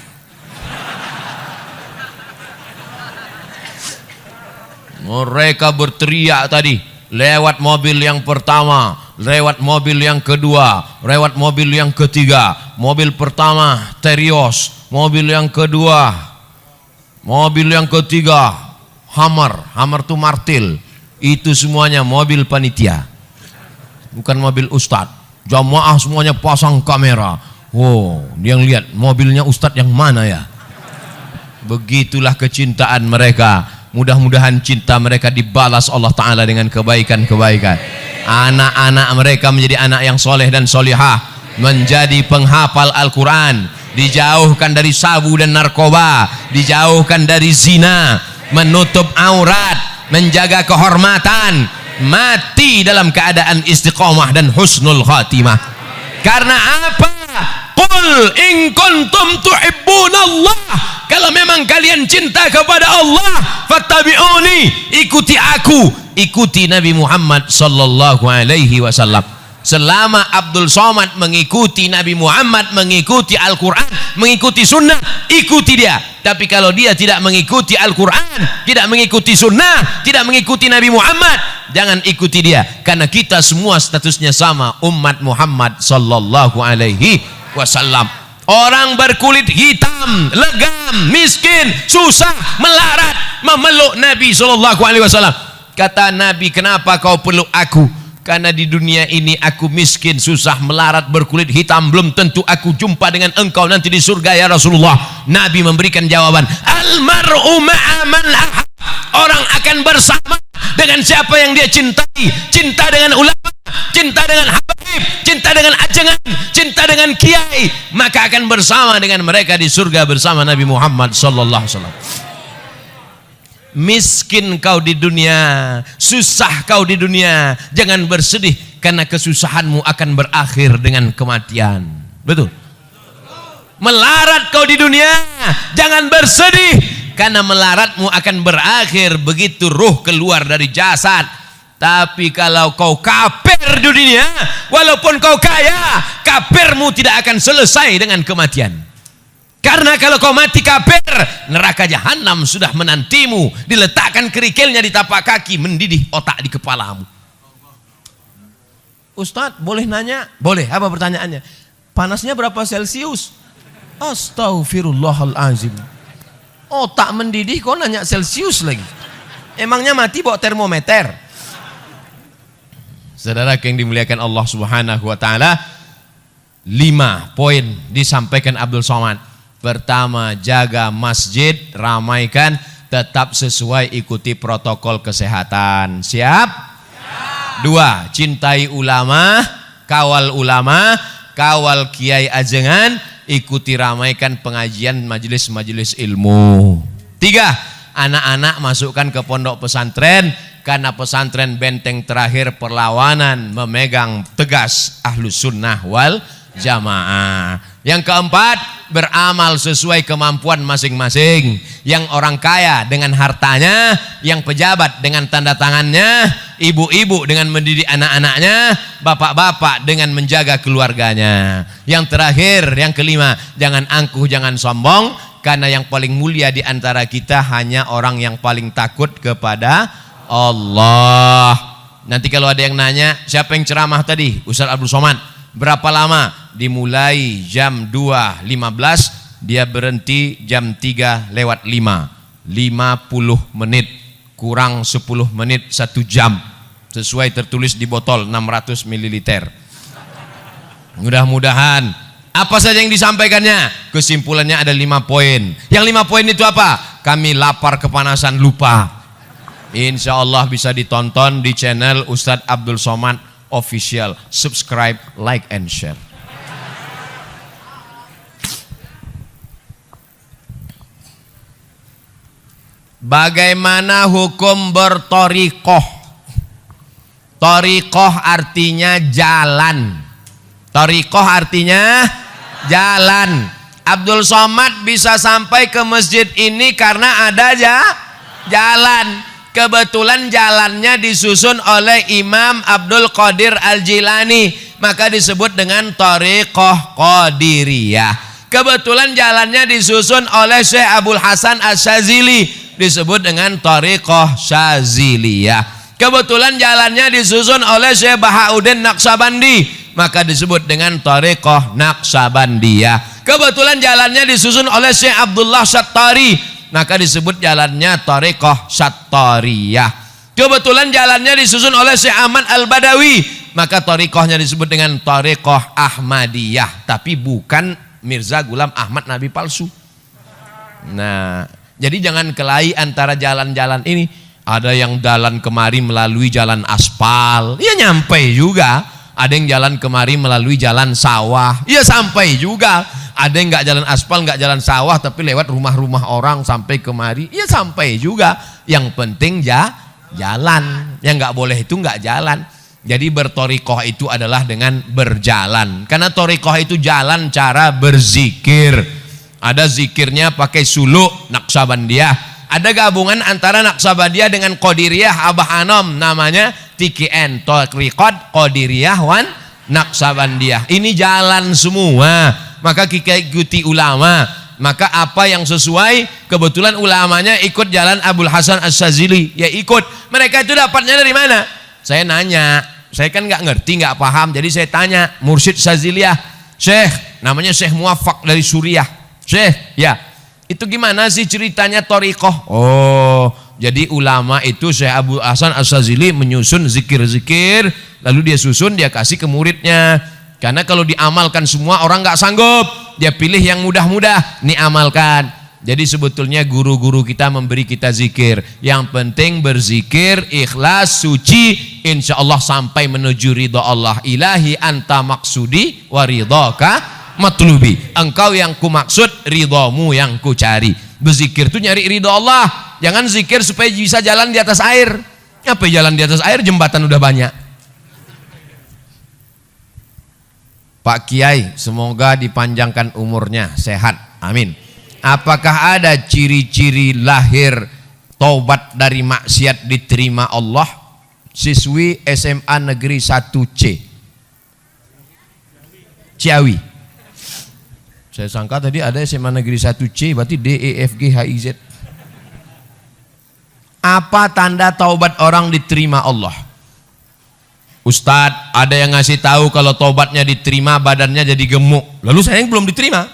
Mereka berteriak tadi, lewat mobil yang pertama, lewat mobil yang kedua, lewat mobil yang ketiga. Mobil pertama Terios, mobil yang kedua, mobil yang ketiga Hummer itu martil. Itu semuanya mobil panitia, bukan mobil ustadz. Jamaah semuanya pasang kamera. Wow, dia lihat mobilnya ustadz yang mana ya. Begitulah kecintaan mereka. Mudah-mudahan cinta mereka dibalas Allah Ta'ala dengan kebaikan-kebaikan. Anak-anak mereka menjadi anak yang soleh dan solihah, menjadi penghafal Al-Quran, dijauhkan dari sabu dan narkoba, dijauhkan dari zina, menutup aurat, menjaga kehormatan, mati dalam keadaan istiqomah dan husnul khatimah. Karena apa? Qul in kuntum tuhibbunallah, kalau memang kalian cinta kepada Allah, fattabi'uni, ikuti aku, ikuti Nabi Muhammad sallallahu alaihi wasallam. Selama Abdul Somad mengikuti Nabi Muhammad, mengikuti Al-Quran, mengikuti sunnah, ikuti dia. Tapi kalau dia tidak mengikuti Al-Quran, tidak mengikuti sunnah, tidak mengikuti Nabi Muhammad, jangan ikuti dia. Karena kita semua statusnya sama, umat Muhammad sallallahu alaihi wasallam. Orang berkulit hitam, legam, miskin, susah, melarat, memeluk Nabi sallallahu alaihi wasallam. Kata Nabi, kenapa kau peluk aku? Karena di dunia ini aku miskin, susah, melarat, berkulit hitam, belum tentu aku jumpa dengan engkau nanti di surga ya Rasulullah. Nabi memberikan jawaban, almar'u ma'a man ahab. Orang akan bersama dengan siapa yang dia cintai. Cinta dengan ulama, cinta dengan habaib, cinta dengan ajengan, cinta dengan kiai, maka akan bersama dengan mereka di surga bersama Nabi Muhammad sallallahu alaihi wasallam. Miskin kau di dunia, susah kau di dunia, jangan bersedih karena kesusahanmu akan berakhir dengan kematian. Betul? Melarat kau di dunia, jangan bersedih karena melaratmu akan berakhir begitu ruh keluar dari jasad. Tapi kalau kau kafir di dunia, walaupun kau kaya, kafirmu tidak akan selesai dengan kematian. Karena kalau kau mati kafir, neraka jahanam sudah menantimu, diletakkan kerikilnya di tapak kaki, mendidih otak di kepalamu. Ustadz, boleh nanya? Boleh. Apa pertanyaannya? Panasnya berapa Celsius? Astaghfirullahalazim. Otak mendidih kau nanya Celsius lagi. Emangnya mati bawa termometer? Saudara yang dimuliakan Allah Subhanahu wa taala, 5 poin disampaikan Abdul Somad. Pertama, jaga masjid, ramaikan. tetap sesuai ikuti protokol kesehatan. Siap? Dua, cintai ulama, kawal kiai ajengan, ikuti ramaikan pengajian majelis-majelis ilmu. Tiga, anak-anak masukkan ke pondok pesantren, karena pesantren benteng terakhir perlawanan memegang tegas ahlus sunnah wal jamaah. Yang keempat, beramal sesuai kemampuan masing-masing. Yang orang kaya dengan hartanya, yang pejabat dengan tanda tangannya, ibu-ibu dengan mendidik anak-anaknya, bapak-bapak dengan menjaga keluarganya. Yang terakhir, yang kelima, jangan angkuh, jangan sombong, karena yang paling mulia di antara kita hanya orang yang paling takut kepada Allah. Nanti kalau ada yang nanya, siapa yang ceramah tadi? Ustaz Abdul Somad. Berapa lama? Dimulai jam 2.15, dia berhenti jam 3 lewat 5. 50 menit kurang 10 menit 1 jam. Sesuai tertulis di botol 600 ml. Mudah-mudahan apa saja yang disampaikannya, kesimpulannya ada 5 poin. Yang 5 poin itu apa? Kami lapar kepanasan lupa. Insya Allah bisa ditonton di channel Ustadz Abdul Somad Official. Subscribe, like, and share. Bagaimana hukum bertorikoh? Torikoh artinya jalan. Torikoh artinya jalan. Abdul Somad bisa sampai ke masjid ini karena ada jalan. Kebetulan jalannya disusun oleh Imam Abdul Qadir Al-Jilani, maka disebut dengan Thariqah Qadiriyah. Kebetulan jalannya disusun oleh Syekh Abdul Hasan Asy-Syadzili, disebut dengan Thariqah Syadziliyah. Kebetulan jalannya disusun oleh Syekh Bahauddin Naqsabandi, maka disebut dengan Thariqah Naqsabandiyah. Kebetulan jalannya disusun oleh Syekh Abdullah Syattari, maka disebut jalannya Thariqah Syattariyah. Kebetulan jalannya disusun oleh Syekh Ahmad Al-Badawi, maka thariqahnya disebut dengan Thariqah Ahmadiyah, tapi bukan Mirza Ghulam Ahmad Nabi palsu. Nah, jadi jangan kelahi antara jalan-jalan ini. Ada yang jalan kemari melalui jalan aspal, ya nyampe juga. Ada yang jalan kemari melalui jalan sawah, ya sampai juga. Ada yang nggak jalan aspal, nggak jalan sawah, tapi lewat rumah-rumah orang sampai kemari, ya sampai juga. Yang penting jalan. Yang nggak boleh itu nggak jalan. Jadi bertorikoh itu adalah dengan berjalan. Karena torikoh itu jalan cara berzikir. Ada zikirnya pakai suluk Naqsabandiyah. Ada gabungan antara Naqsabandiyah dengan Qadiriyah Abah Anom, namanya TKN, Thariqat Qadiriyah wan Naqsabandiyah. Ini jalan semua. Maka kita ikuti ulama. Maka apa yang sesuai, kebetulan ulamanya ikut jalan Abdul Hasan Asy-Syadzili, ya ikut. Mereka itu dapatnya dari mana? Saya nanya, saya kan nggak ngerti, nggak paham, jadi saya tanya Mursyid Syadziliyah, Syekh, namanya Syekh Muwaffaq dari Suriah, Syekh, ya itu gimana sih ceritanya thariqah? Oh, jadi ulama itu Syekh Abdul Hasan Asy-Syadzili menyusun zikir-zikir, lalu dia susun, dia kasih ke muridnya. Karena kalau diamalkan semua orang nggak sanggup, dia pilih yang mudah-mudah, nih amalkan. Jadi sebetulnya guru-guru kita memberi kita zikir. Yang penting berzikir, ikhlas, suci, insya Allah sampai menuju ridha Allah. Ilahi anta maksudi wa ridhaka matlubi. Engkau yang ku maksud, ridhamu yang ku cari. Berzikir itu nyari ridha Allah. Jangan zikir supaya bisa jalan di atas air. Apa jalan di atas air? Jembatan udah banyak. Pak Kiai, semoga dipanjangkan umurnya, sehat, amin. Apakah ada ciri-ciri lahir taubat dari maksiat diterima Allah? Siswi SMA Negeri 1C Ciawi. Saya sangka tadi ada SMA Negeri 1C, berarti D, E, F, G, H, I, Z. Apa tanda taubat orang diterima Allah? Ustadz, ada yang ngasih tahu kalau taubatnya diterima badannya jadi gemuk. Lalu saya yang belum diterima.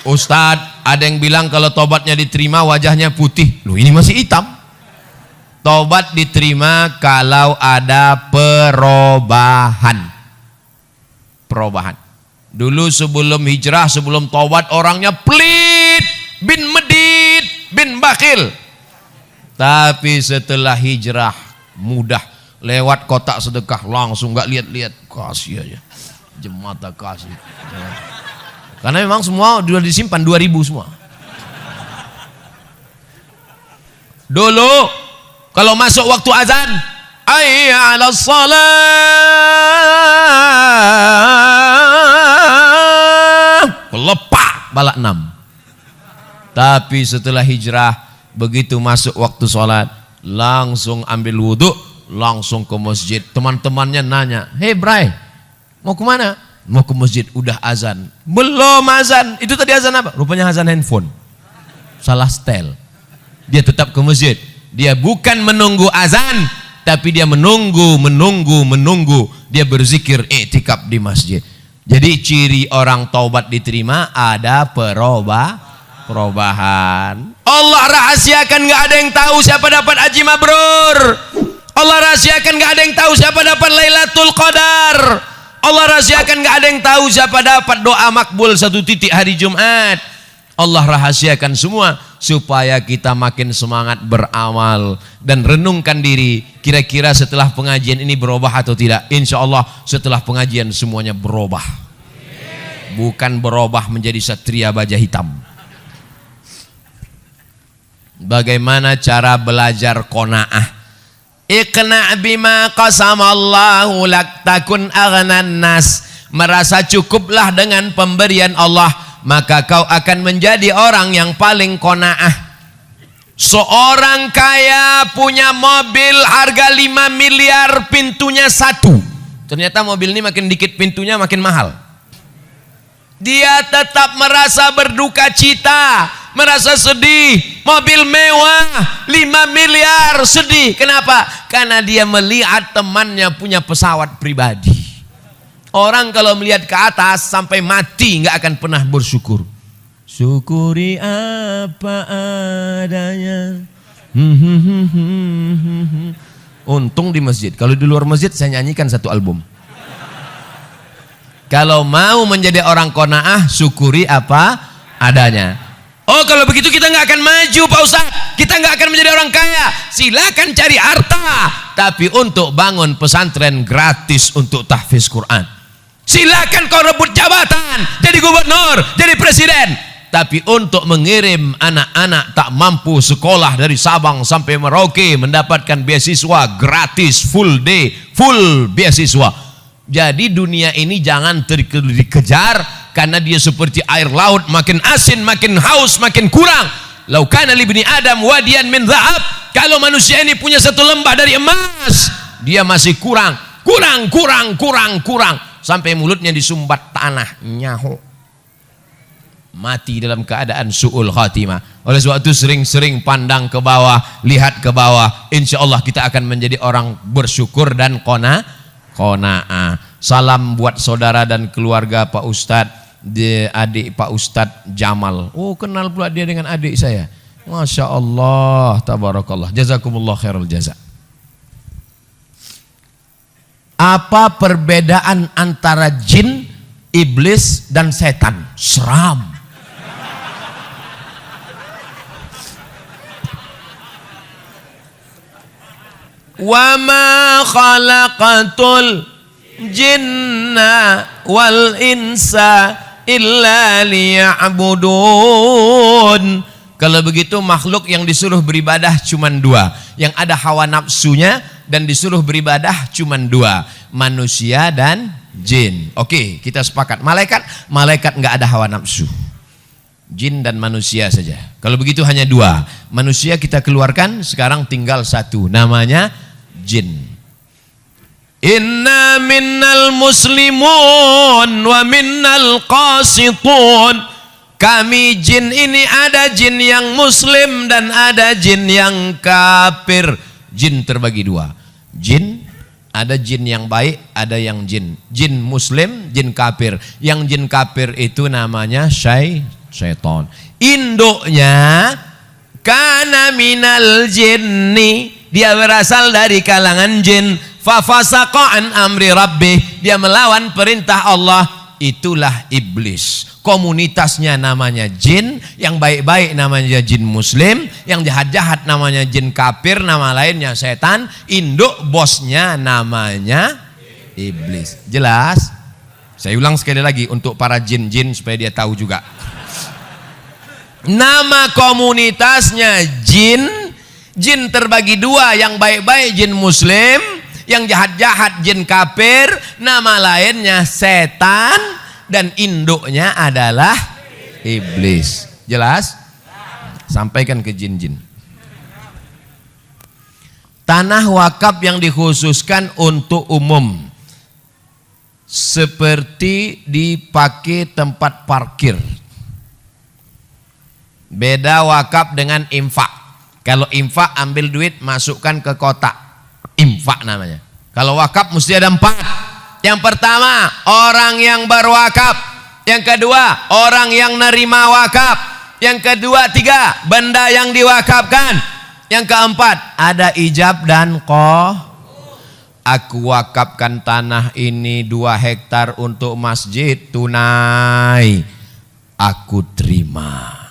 Ustadz, ada yang bilang kalau taubatnya diterima wajahnya putih. Loh, ini masih hitam. Taubat diterima kalau ada perubahan. Perubahan. Dulu sebelum hijrah, sebelum taubat orangnya pelit, bin medit, bin bakhil. Tapi setelah hijrah mudah, lewat kotak sedekah langsung nggak lihat-lihat, kasih aja, jemata kasih. Karena memang semua sudah disimpan 2000 semua. Dulu kalau masuk waktu azan, hayya 'alas shalah, lepak balak 6. Tapi setelah hijrah, begitu masuk waktu sholat, langsung ambil wudhu, langsung ke masjid. Teman-temannya nanya, "Hei Bray, mau kemana?" "Mau ke masjid." "Udah azan." "Belum azan." "Itu tadi azan apa?" Rupanya azan handphone, salah setel. Dia tetap ke masjid. Dia bukan menunggu azan, tapi dia menunggu. Dia berzikir, i'tikaf di masjid. Jadi ciri orang taubat diterima ada perubahan. Allah rahasiakan, gak ada yang tahu siapa dapat haji mabrur. Allah rahasiakan, gak ada yang tahu siapa dapat Lailatul Qadar. Allah rahasiakan, gak ada yang tahu siapa dapat doa makbul 1 titik hari Jumat. Allah rahasiakan semua supaya kita makin semangat beramal dan renungkan diri, kira-kira setelah pengajian ini berubah atau tidak. Insya Allah setelah pengajian semuanya berubah, bukan berubah menjadi satria baja hitam. Bagaimana cara belajar qanaah? Iqna' bima qasamallahu lak takun aghnan nas. Merasa cukuplah dengan pemberian Allah, maka kau akan menjadi orang yang paling qanaah. Seorang kaya punya mobil harga 5 miliar, pintunya 1. Ternyata mobil ini makin dikit pintunya makin mahal. Dia tetap merasa berduka cita, merasa sedih. Mobil mewah 5 miliar, sedih. Kenapa? Karena dia melihat temannya punya pesawat pribadi. Orang kalau melihat ke atas sampai mati nggak akan pernah bersyukur. Syukuri apa adanya. Untung di masjid. Kalau di luar masjid saya nyanyikan 1 album. Kalau mau menjadi orang qanaah, syukuri apa adanya. Oh, kalau begitu kita nggak akan maju, Pak Ustadz. Kita nggak akan menjadi orang kaya. Silakan cari harta, tapi untuk bangun pesantren gratis untuk tahfiz Quran. Silakan kau rebut jabatan, jadi gubernur, jadi presiden. Tapi untuk mengirim anak-anak tak mampu sekolah dari Sabang sampai Merauke mendapatkan beasiswa gratis, full day, full beasiswa. Jadi dunia ini jangan dikejar, karena dia seperti air laut, makin asin, makin haus, makin kurang. Lau kana li ibni Adam wadiyan min dhahab, kalau manusia ini punya 1 lembah dari emas, dia masih kurang, sampai mulutnya disumbat tanah, nyaho, mati dalam keadaan su'ul khatimah. Oleh sebab itu sering-sering pandang ke bawah, lihat ke bawah. Insya Allah kita akan menjadi orang bersyukur dan qanaah. Salam buat saudara dan keluarga Pak Ustadz, adik Pak Ustadz Jamal. Oh, kenal pula dia dengan adik saya. Masya Allah, tabarakallah, jazakumullah khairul jaza. Apa perbedaan antara jin, iblis dan setan? Seram. Wa ma khalaqatul jinna wal insa illa liya'budun. Kalau begitu makhluk yang disuruh beribadah cuma 2, yang ada hawa nafsunya dan disuruh beribadah cuma 2, manusia dan jin. Oke, kita sepakat. Malaikat nggak ada hawa nafsu. Jin dan manusia saja. Kalau begitu hanya 2. Manusia kita keluarkan, sekarang tinggal 1, namanya jin. Inna minnal muslimun wa minnal qasitun. Kami jin ini ada jin yang muslim dan ada jin yang kafir. Jin terbagi 2. Jin, ada jin yang baik, ada yang jin muslim, jin kafir. Yang jin kafir itu namanya syaitan. Induknya kana minal jinni, dia berasal dari kalangan jin. Fafasaqa an amri rabbih, dia melawan perintah Allah, itulah iblis. Komunitasnya namanya jin, yang baik-baik namanya jin muslim, yang jahat-jahat namanya jin kafir, nama lainnya setan, induk bosnya namanya iblis. Jelas? Saya ulang sekali lagi untuk para jin-jin supaya dia tahu juga. Nama komunitasnya jin, jin terbagi dua, yang baik-baik jin muslim, yang jahat-jahat jin kafir, nama lainnya setan, dan induknya adalah iblis. Jelas? Sampaikan ke jin-jin. Tanah wakaf yang dikhususkan untuk umum, seperti dipakai tempat parkir. Beda wakaf dengan infak. Kalau infak ambil duit masukkan ke kotak, infak namanya. Kalau wakaf mesti ada 4. Yang pertama, orang yang berwakaf. Yang kedua, orang yang nerima wakaf. Yang kedua, 3, benda yang diwakafkan. Yang keempat, ada ijab dan aku wakafkan tanah ini 2 hektar untuk masjid tunai. Aku terima.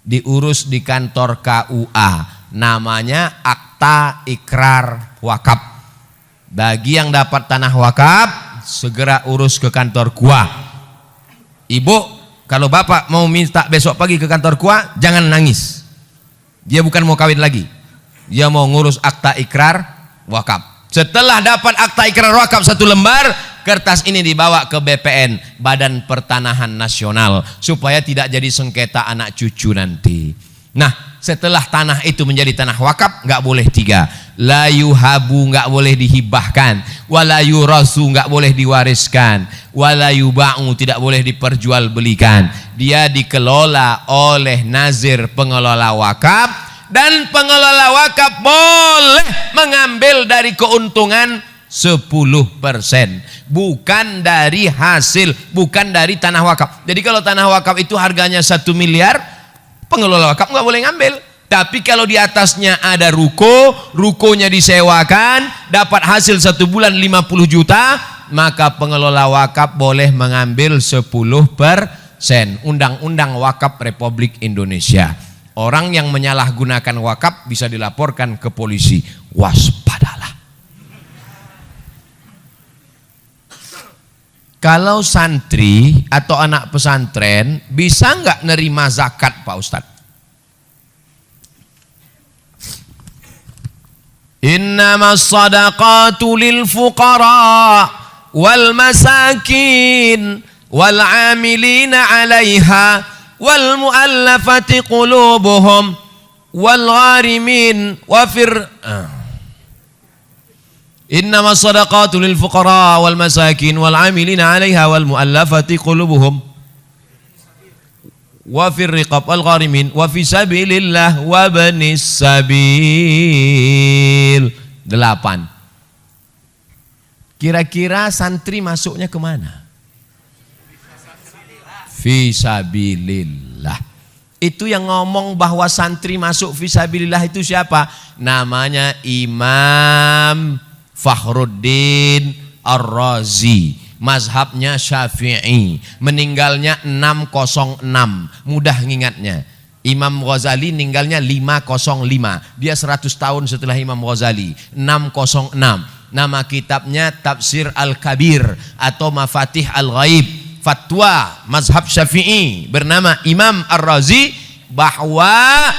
Diurus di kantor KUA. Namanya akta ikrar wakaf. Bagi yang dapat tanah wakaf, segera urus ke kantor KUA. Ibu, kalau bapak mau minta besok pagi ke kantor KUA, jangan nangis. Dia bukan mau kawin lagi. Dia mau ngurus akta ikrar wakaf. Setelah dapat akta ikrar wakaf 1 lembar, kertas ini dibawa ke BPN, Badan Pertanahan Nasional, supaya tidak jadi sengketa anak cucu nanti. Nah, setelah tanah itu menjadi tanah wakaf, nggak boleh 3. La yuhabu, nggak boleh dihibahkan. Wala yurasu, nggak boleh diwariskan. Wala yuba'u, tidak boleh diperjualbelikan. Dia dikelola oleh nazir pengelola wakaf, dan pengelola wakaf boleh mengambil dari keuntungan 10%, bukan dari hasil, bukan dari tanah wakaf. Jadi kalau tanah wakaf itu harganya 1 miliar, pengelola wakaf nggak boleh ngambil. Tapi kalau di atasnya ada rukonya disewakan, dapat hasil 1 bulan 50 juta, maka pengelola wakaf boleh mengambil 10%. Undang-Undang Wakaf Republik Indonesia. Orang yang menyalahgunakan wakaf bisa dilaporkan ke polisi. Waspadalah. Kalau santri atau anak pesantren bisa nggak nerima zakat, Pak Ustadz? Innamas sadaqatu lil fuqara wal masakin wal amilina 'alaiha wal muallafati qulubuhum wal gharimin wa Innamas sadaqatu lil fuqara wal masakin wal amilina 'alaiha wal muallafati qulubuhum wa fir riqab wal gharimin wa fi sabilillah wa banis sabil. 8. Kira-kira santri masuknya kemana? Fisabilillah. Itu yang ngomong bahwa santri masuk fisabilillah itu siapa? Namanya Imam Fakhruddin Ar-Razi, mazhabnya Syafi'i, meninggalnya 606, mudah ngingatnya. Imam Ghazali meninggalnya 505, dia 100 tahun setelah Imam Ghazali. 606, nama kitabnya Tafsir Al-Kabir atau Mafatih Al-Ghaib, fatwa mazhab Syafi'i bernama Imam Ar-Razi, bahwa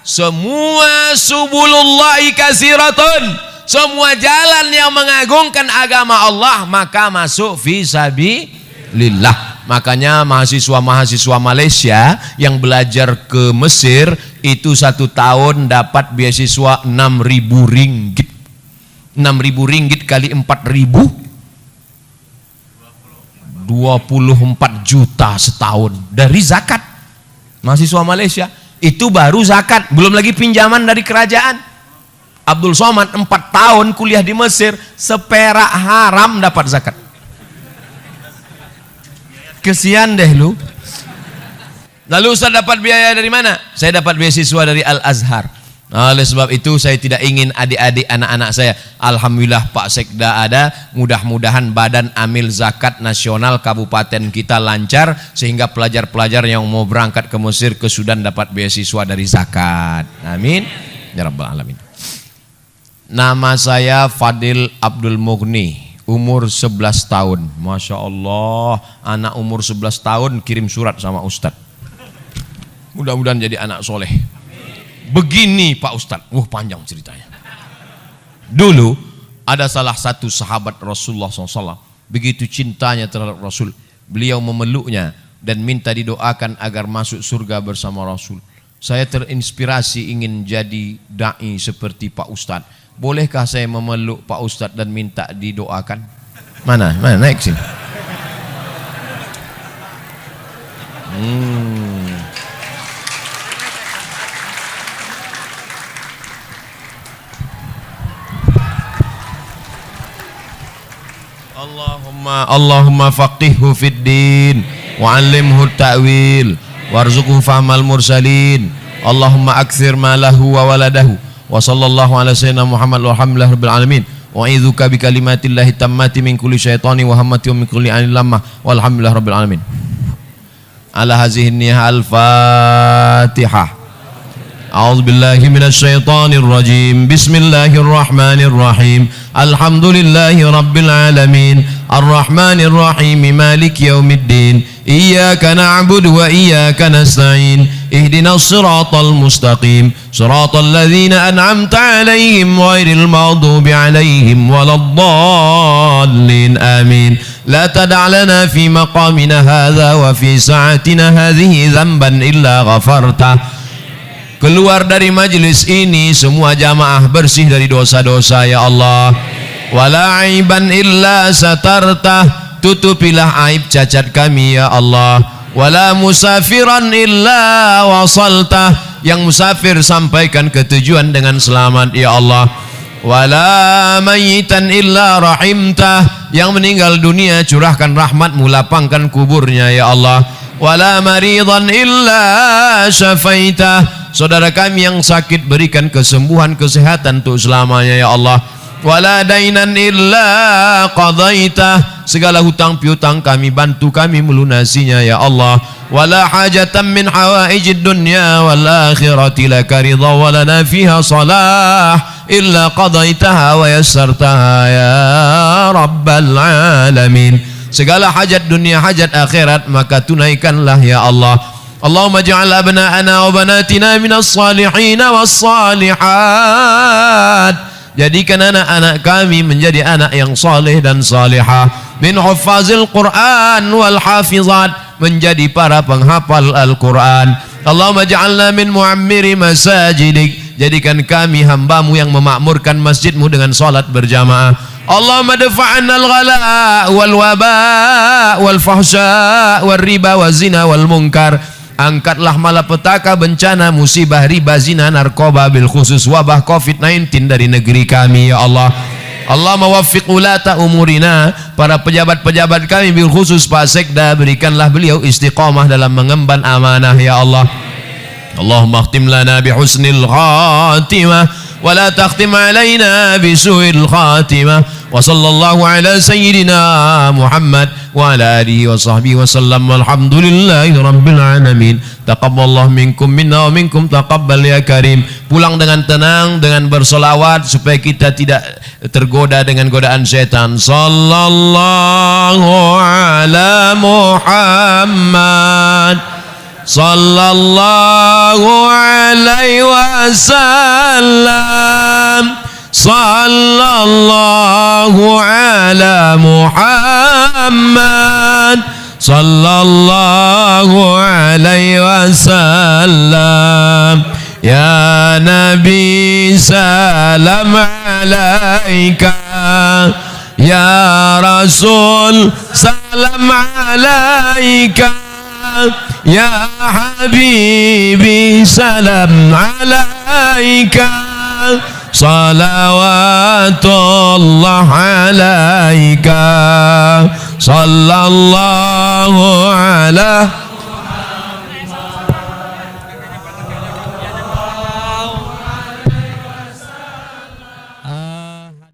semua subulullahi kasiratun, semua jalan yang mengagungkan agama Allah maka masuk fisabilillah. Makanya mahasiswa-mahasiswa Malaysia yang belajar ke Mesir itu 1 tahun dapat beasiswa 6.000 ringgit. 6.000 ringgit kali 4.000, 24 juta setahun dari zakat. Mahasiswa Malaysia itu baru zakat, belum lagi pinjaman dari kerajaan. Abdul Somad 4 tahun kuliah di Mesir, seperak haram dapat zakat. Kesian deh lu. Lalu Ustaz dapat biaya dari mana? Saya dapat beasiswa dari Al-Azhar. Nah, oleh sebab itu saya tidak ingin adik-adik anak-anak saya, alhamdulillah Pak Sekda ada, mudah-mudahan badan amil zakat nasional kabupaten kita lancar sehingga pelajar-pelajar yang mau berangkat ke Mesir, ke Sudan dapat beasiswa dari zakat. Amin ya rabbal alamin. Nama saya Fadil Abdul Mughni, umur 11 tahun. Masya Allah, anak umur 11 tahun kirim surat sama Ustadz. Mudah-mudahan jadi anak soleh. Begini Pak Ustadz, panjang ceritanya. Dulu ada salah satu sahabat Rasulullah SAW, begitu cintanya terhadap Rasul, beliau memeluknya dan minta didoakan agar masuk surga bersama Rasul. Saya terinspirasi ingin jadi da'i seperti Pak Ustadz. Bolehkah saya memeluk Pak Ustadz dan minta didoakan? Mana naik sini. Allahumma faqihhu fid din wa 'allimhu ta'wil warzuqhu fahmal mursalin. Allahumma aktsir malahu wa waladahu wa sallallahu ala sayyidina Muhammad walhamdulillahi rabbil alamin. Wa a'udzuka bi kalimatillahi tammati min kulli syaitani wa hammati wa min kulli ainin lamah walhamdulillahi rabbil alamin. Ala hazihi niyah al-Fatihah. A'udzu billahi minasy syaithanir rajim. Bismillahirrahmanir rahim. Alhamdulillahi rabbil alamin. Arrahmanir rahim. Maliki yaumiddin. Iyyaka na'budu wa iyyaka nasta'in. Ihdinas siratal mustaqim. Siratal ladzina an'amta 'alaihim ghairil maghdubi 'alaihim waladdallin. Amin. La tada' lana fi maqamina hadza wa fi sa'atina hadhihi dzamban illa ghafartah. Keluar dari majlis ini semua jamaah bersih dari dosa-dosa ya Allah. Wala aiban illa satartah, tutupilah aib cacat kami ya Allah. Wala musafiran illa wasaltah, yang musafir sampaikan ke tujuan dengan selamat ya Allah. Wala mayitan illa rahimtah, yang meninggal dunia curahkan rahmatmu, lapangkan kuburnya ya Allah. Wala maridan illa syafaitah, saudara kami yang sakit berikan kesembuhan, kesehatan untuk selamanya ya Allah. Wala dainan illa qadaitah, segala hutang piutang kami bantu kami melunasinya ya Allah. Wala hajatan min hawaijid dunya wal akhirati laka ridha wa lana fiha salah illa qadaitaha wa yassartaha ya rabbal alamin. Segala hajat dunia, hajat akhirat maka tunaikanlah ya Allah. Allahumma ja'al abna'ana wa banatina minas salihin was salihat. Jadikan anak-anak kami menjadi anak yang saleh dan salihah. Min huffazil Quran wal hafizat, menjadi para penghafal Al-Quran. Allahumma ja'alna min mu'ammiri masajidik, jadikan kami hambamu yang memakmurkan masjidmu dengan salat berjamaah. Allahumma dafa'anna al-ghala wal waba wal fahsya wal riba wal zina wal munkar. Angkatlah malapetaka, bencana, musibah, riba, zina, narkoba, bil khusus wabah COVID-19 dari negeri kami ya Allah. Allahumma waffiq ulata umurina, para pejabat-pejabat kami bil khusus Pak Sekda, berikanlah beliau istiqamah dalam mengemban amanah ya Allah. Allahumma khtim lana bi husnil khatimah wa la takhtim alaina bi su'il khatimah. Wa sallallahu ala sayyidina Muhammad wa ala alihi wa sahbihi wa sallam. Walhamdulillahi rabbil alamin. Taqabbalallahu minkum minna wa minkum taqabbal ya karim. Pulang dengan tenang, dengan bersolawat supaya kita tidak tergoda dengan godaan setan. Sallallahu ala Muhammad sallallahu alaihi wasallam. Sallallahu ala Muhammad sallallahu alaihi wasallam. Ya Nabi salam alaika, ya Rasul salam alaika, ya Habibi salam alaika. Salawatullah alaika sallallahu ala